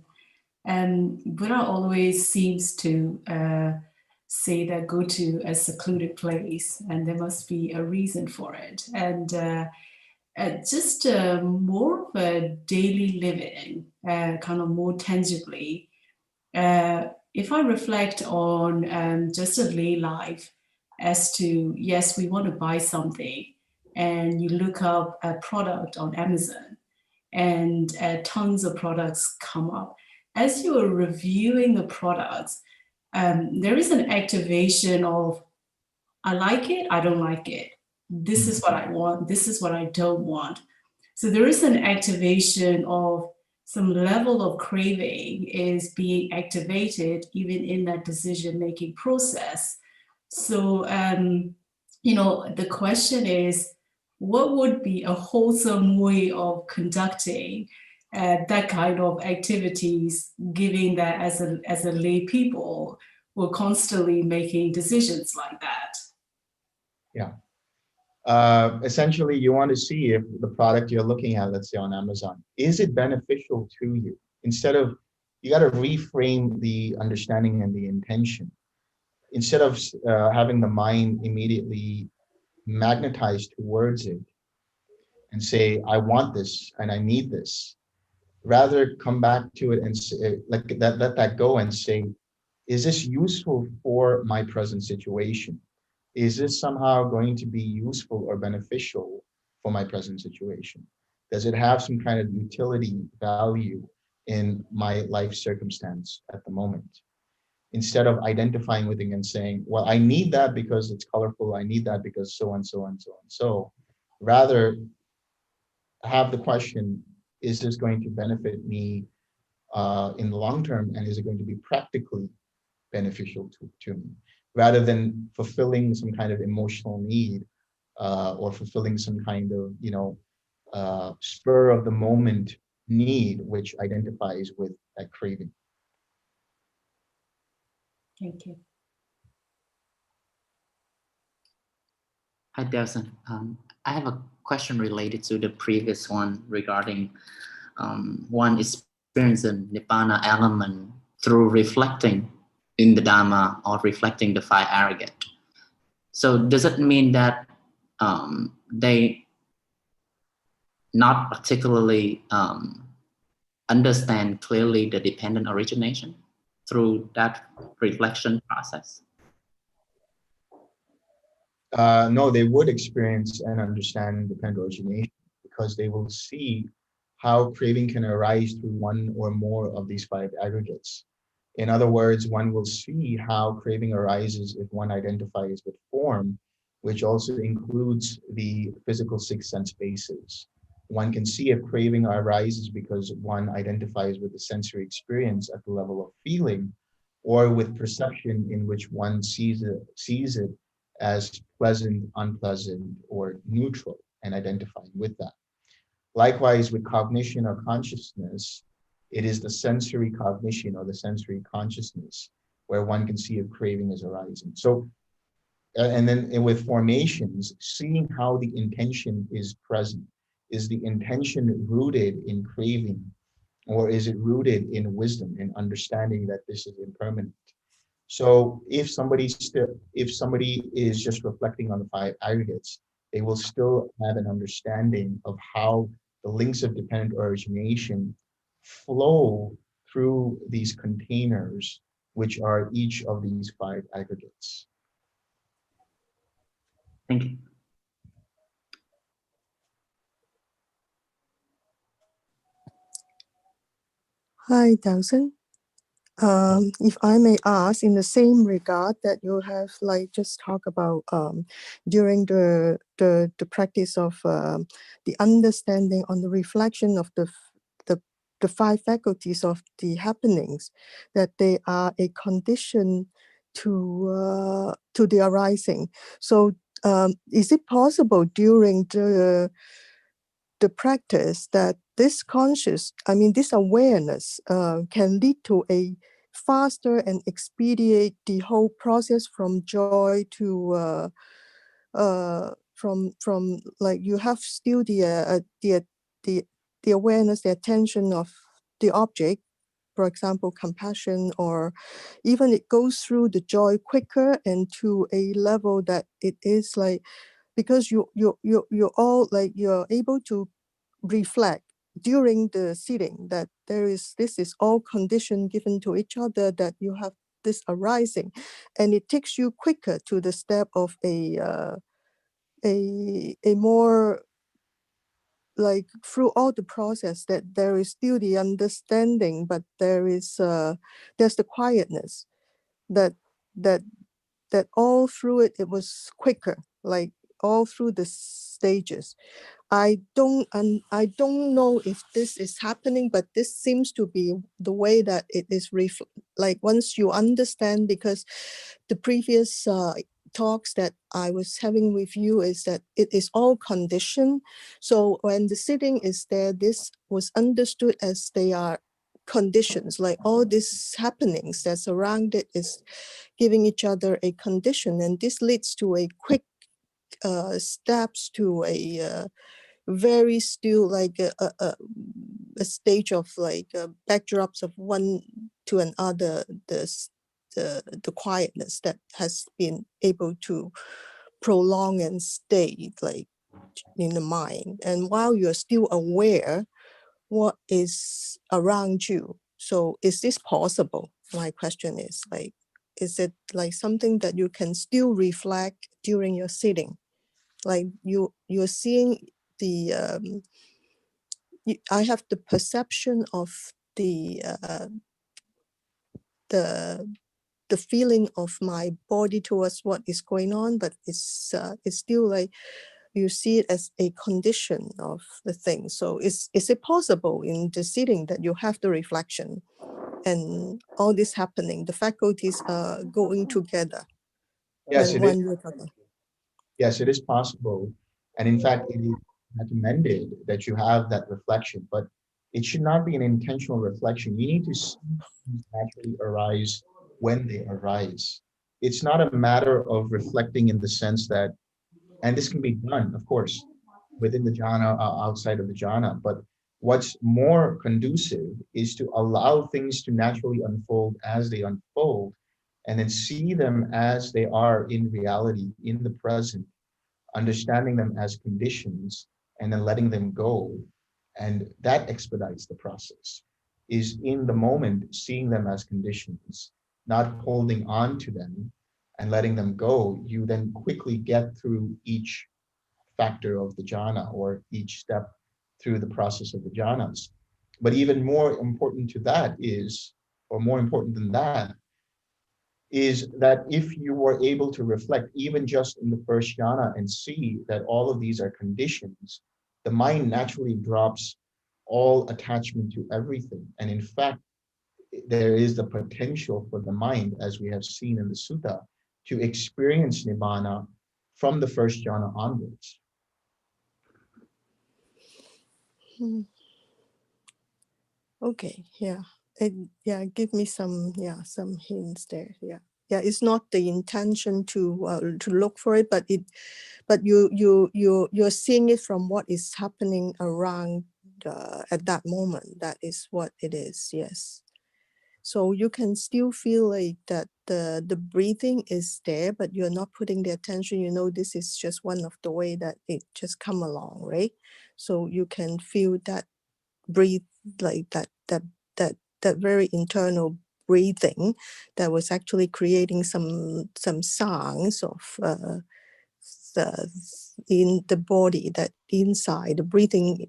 Buddha always seems to say that go to a secluded place, and there must be a reason for it. And just more of a daily living, kind of more tangibly. If I reflect on just a lay life, as to yes, we want to buy something, and you look up a product on Amazon, and tons of products come up. As you are reviewing the products, there is an activation of, I like it, I don't like it. This is what I want, this is what I don't want. So there is an activation of some level of craving is being activated even in that decision-making process. So, you know, the question is, what would be a wholesome way of conducting that kind of activities, given that as a lay people, we're constantly making decisions like that? Yeah. Essentially, you want to see if the product you're looking at, let's say on Amazon, is it beneficial to you? Instead of you got to reframe the understanding and the intention. Instead of having the mind immediately magnetized towards it and say, I want this and I need this, rather come back to it and say, let that go and say, is this useful for my present situation? Is this somehow going to be useful or beneficial for my present situation? Does it have some kind of utility value in my life circumstance at the moment? Instead of identifying with it and saying, well, I need that because it's colorful, I need that because so and so and so and so. Rather, have the question, is this going to benefit me in the long term, and is it going to be practically beneficial to me? Rather than fulfilling some kind of emotional need or fulfilling some kind of, spur of the moment need, which identifies with that craving. Thank you. Hi, Delson. I have a question related to the previous one regarding one experience the Nibbana element through reflecting in the Dhamma or reflecting the five arahant. So does it mean that they not particularly understand clearly the dependent origination through that reflection process? No, they would experience and understand dependent origination because they will see how craving can arise through one or more of these five aggregates. In other words, one will see how craving arises if one identifies with form, which also includes the physical six sense bases. One can see if craving arises because one identifies with the sensory experience at the level of feeling, or with perception in which one sees it as pleasant, unpleasant, or neutral, and identifying with that. Likewise, with cognition or consciousness, it is the sensory cognition or the sensory consciousness where one can see if craving is arising. So, and then with formations, seeing how the intention is present. Is the intention rooted in craving, or is it rooted in wisdom, in understanding that this is impermanent? So if somebody is just reflecting on the five aggregates, they will still have an understanding of how the links of dependent origination flow through these containers, which are each of these five aggregates. Thank you. Hi, Delson. If I may ask, in the same regard that you have just talked about during the practice of the understanding on the reflection of the five faculties of the happenings, that they are a condition to the arising. So is it possible during the practice that this this awareness can lead to a faster and expedite the whole process from joy to from like you have still the awareness, the attention of the object, for example, compassion, or even it goes through the joy quicker and to a level that it is like, because you're all like you're able to reflect during the sitting that this is all condition given to each other, that you have this arising, and it takes you quicker to the step of a more like through all the process, that there is still the understanding, but there's the quietness that all through it was quicker, like all through the stages. I don't know if this is happening, but this seems to be the way that it is like once you understand, because the previous talks that I was having with you is that it is all conditioned. So when the sitting is there, this was understood as they are conditions, like all these happenings that surround it is giving each other a condition, and this leads to a quick steps to a very still like a stage of like backdrops of one to another, the quietness that has been able to prolong and stay like in the mind. And while you're still aware what is around you. So is this possible? My question is like, is it like something that you can still reflect during your sitting? Like you're seeing the, I have the perception of the feeling of my body towards what is going on, but it's still like you see it as a condition of the thing. So is it possible in the sitting that you have the reflection and all this happening, the faculties are going together? Yes, when it is. one with other? Yes, it is possible. And in fact, it is recommended that you have that reflection, but it should not be an intentional reflection. You need to see things naturally arise when they arise. It's not a matter of reflecting in the sense that, and this can be done, of course, within the jhana, outside of the jhana, but what's more conducive is to allow things to naturally unfold as they unfold, and then see them as they are in reality, in the present, understanding them as conditions, and then letting them go. And that expedites the process, is in the moment, seeing them as conditions, not holding on to them and letting them go. You then quickly get through each factor of the jhana or each step through the process of the jhanas. But even more important to that is, or more important than that, is that if you were able to reflect even just in the first jhana and see that all of these are conditions, the mind naturally drops all attachment to everything. And in fact, there is the potential for the mind, as we have seen in the sutta, to experience nibbana from the first jhana onwards. Okay, yeah. Yeah, give me some hints there. Yeah, it's not the intention to look for it, but you're seeing it from what is happening around at that moment. That is what it is. Yes. So you can still feel like that the breathing is there, but you're not putting the attention. You know, this is just one of the way that it just come along, right? So you can feel that breathe, like that very internal breathing that was actually creating some sounds of in the body, that inside the breathing,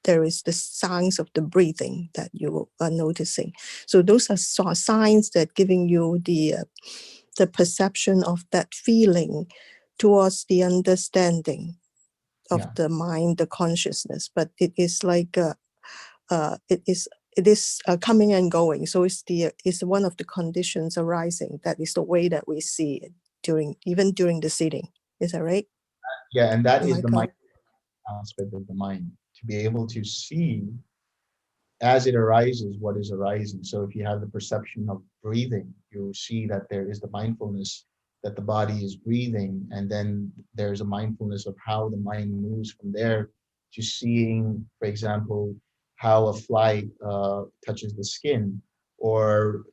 there is the sounds of the breathing that you are noticing. So those are signs that giving you the perception of that feeling towards the understanding of the mind, the consciousness. But it is like it is coming and going. So it's one of the conditions arising. That is the way that we see it even during the sitting. Is that right? Yeah, and that is the mind aspect of the mind, to be able to see as it arises what is arising. So if you have the perception of breathing, you see that there is the mindfulness that the body is breathing, and then there's a mindfulness of how the mind moves from there to seeing, for example, how a fly touches the skin, or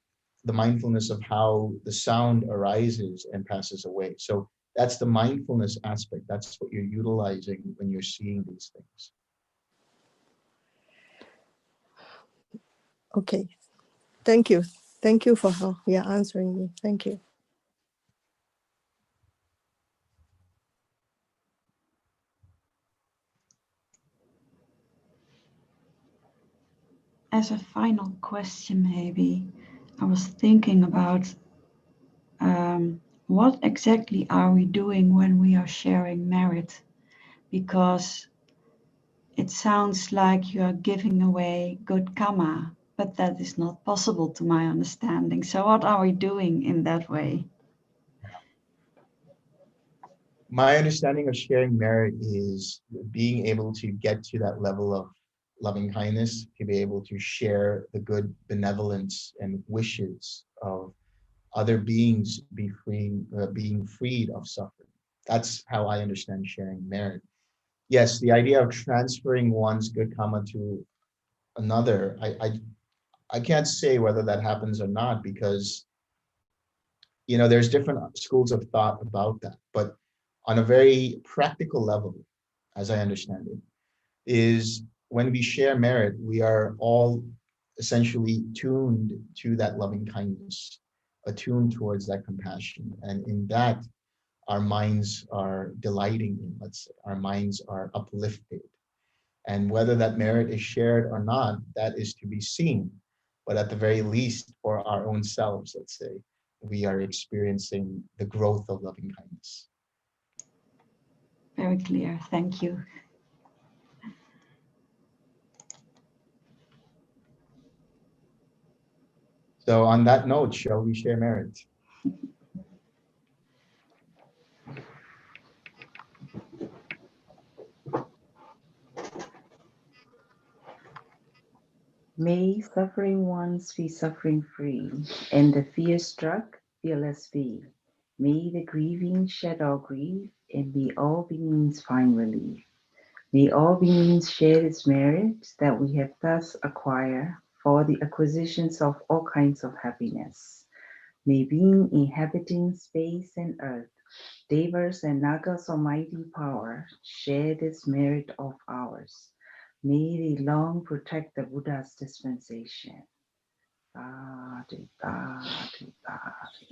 the mindfulness of how the sound arises and passes away. So that's the mindfulness aspect. That's what you're utilizing when you're seeing these things. Okay, thank you. Thank you for answering me. Thank you. As a final question, maybe, I was thinking about what exactly are we doing when we are sharing merit? Because it sounds like you are giving away good karma, but that is not possible to my understanding. So what are we doing in that way? My understanding of sharing merit is being able to get to that level of loving kindness, to be able to share the good benevolence and wishes of other beings being freed of suffering. That's how I understand sharing merit. Yes, the idea of transferring one's good karma to another. I can't say whether that happens or not, because there's different schools of thought about that. But on a very practical level, as I understand it, is when we share merit, we are all essentially tuned to that loving kindness, attuned towards that compassion. And in that, our minds are delighting in, let's say, our minds are uplifted. And whether that merit is shared or not, that is to be seen. But at the very least, for our own selves, let's say, we are experiencing the growth of loving kindness. Very clear. Thank you. So on that note, shall we share merit? May suffering ones be suffering free, and the fear struck fearless be. May the grieving shed all grief, and may all beings find relief. May all beings share this merit that we have thus acquired for the acquisitions of all kinds of happiness. May being inhabiting space and earth, Devas and Nagas almighty power, share this merit of ours. May they long protect the Buddha's dispensation.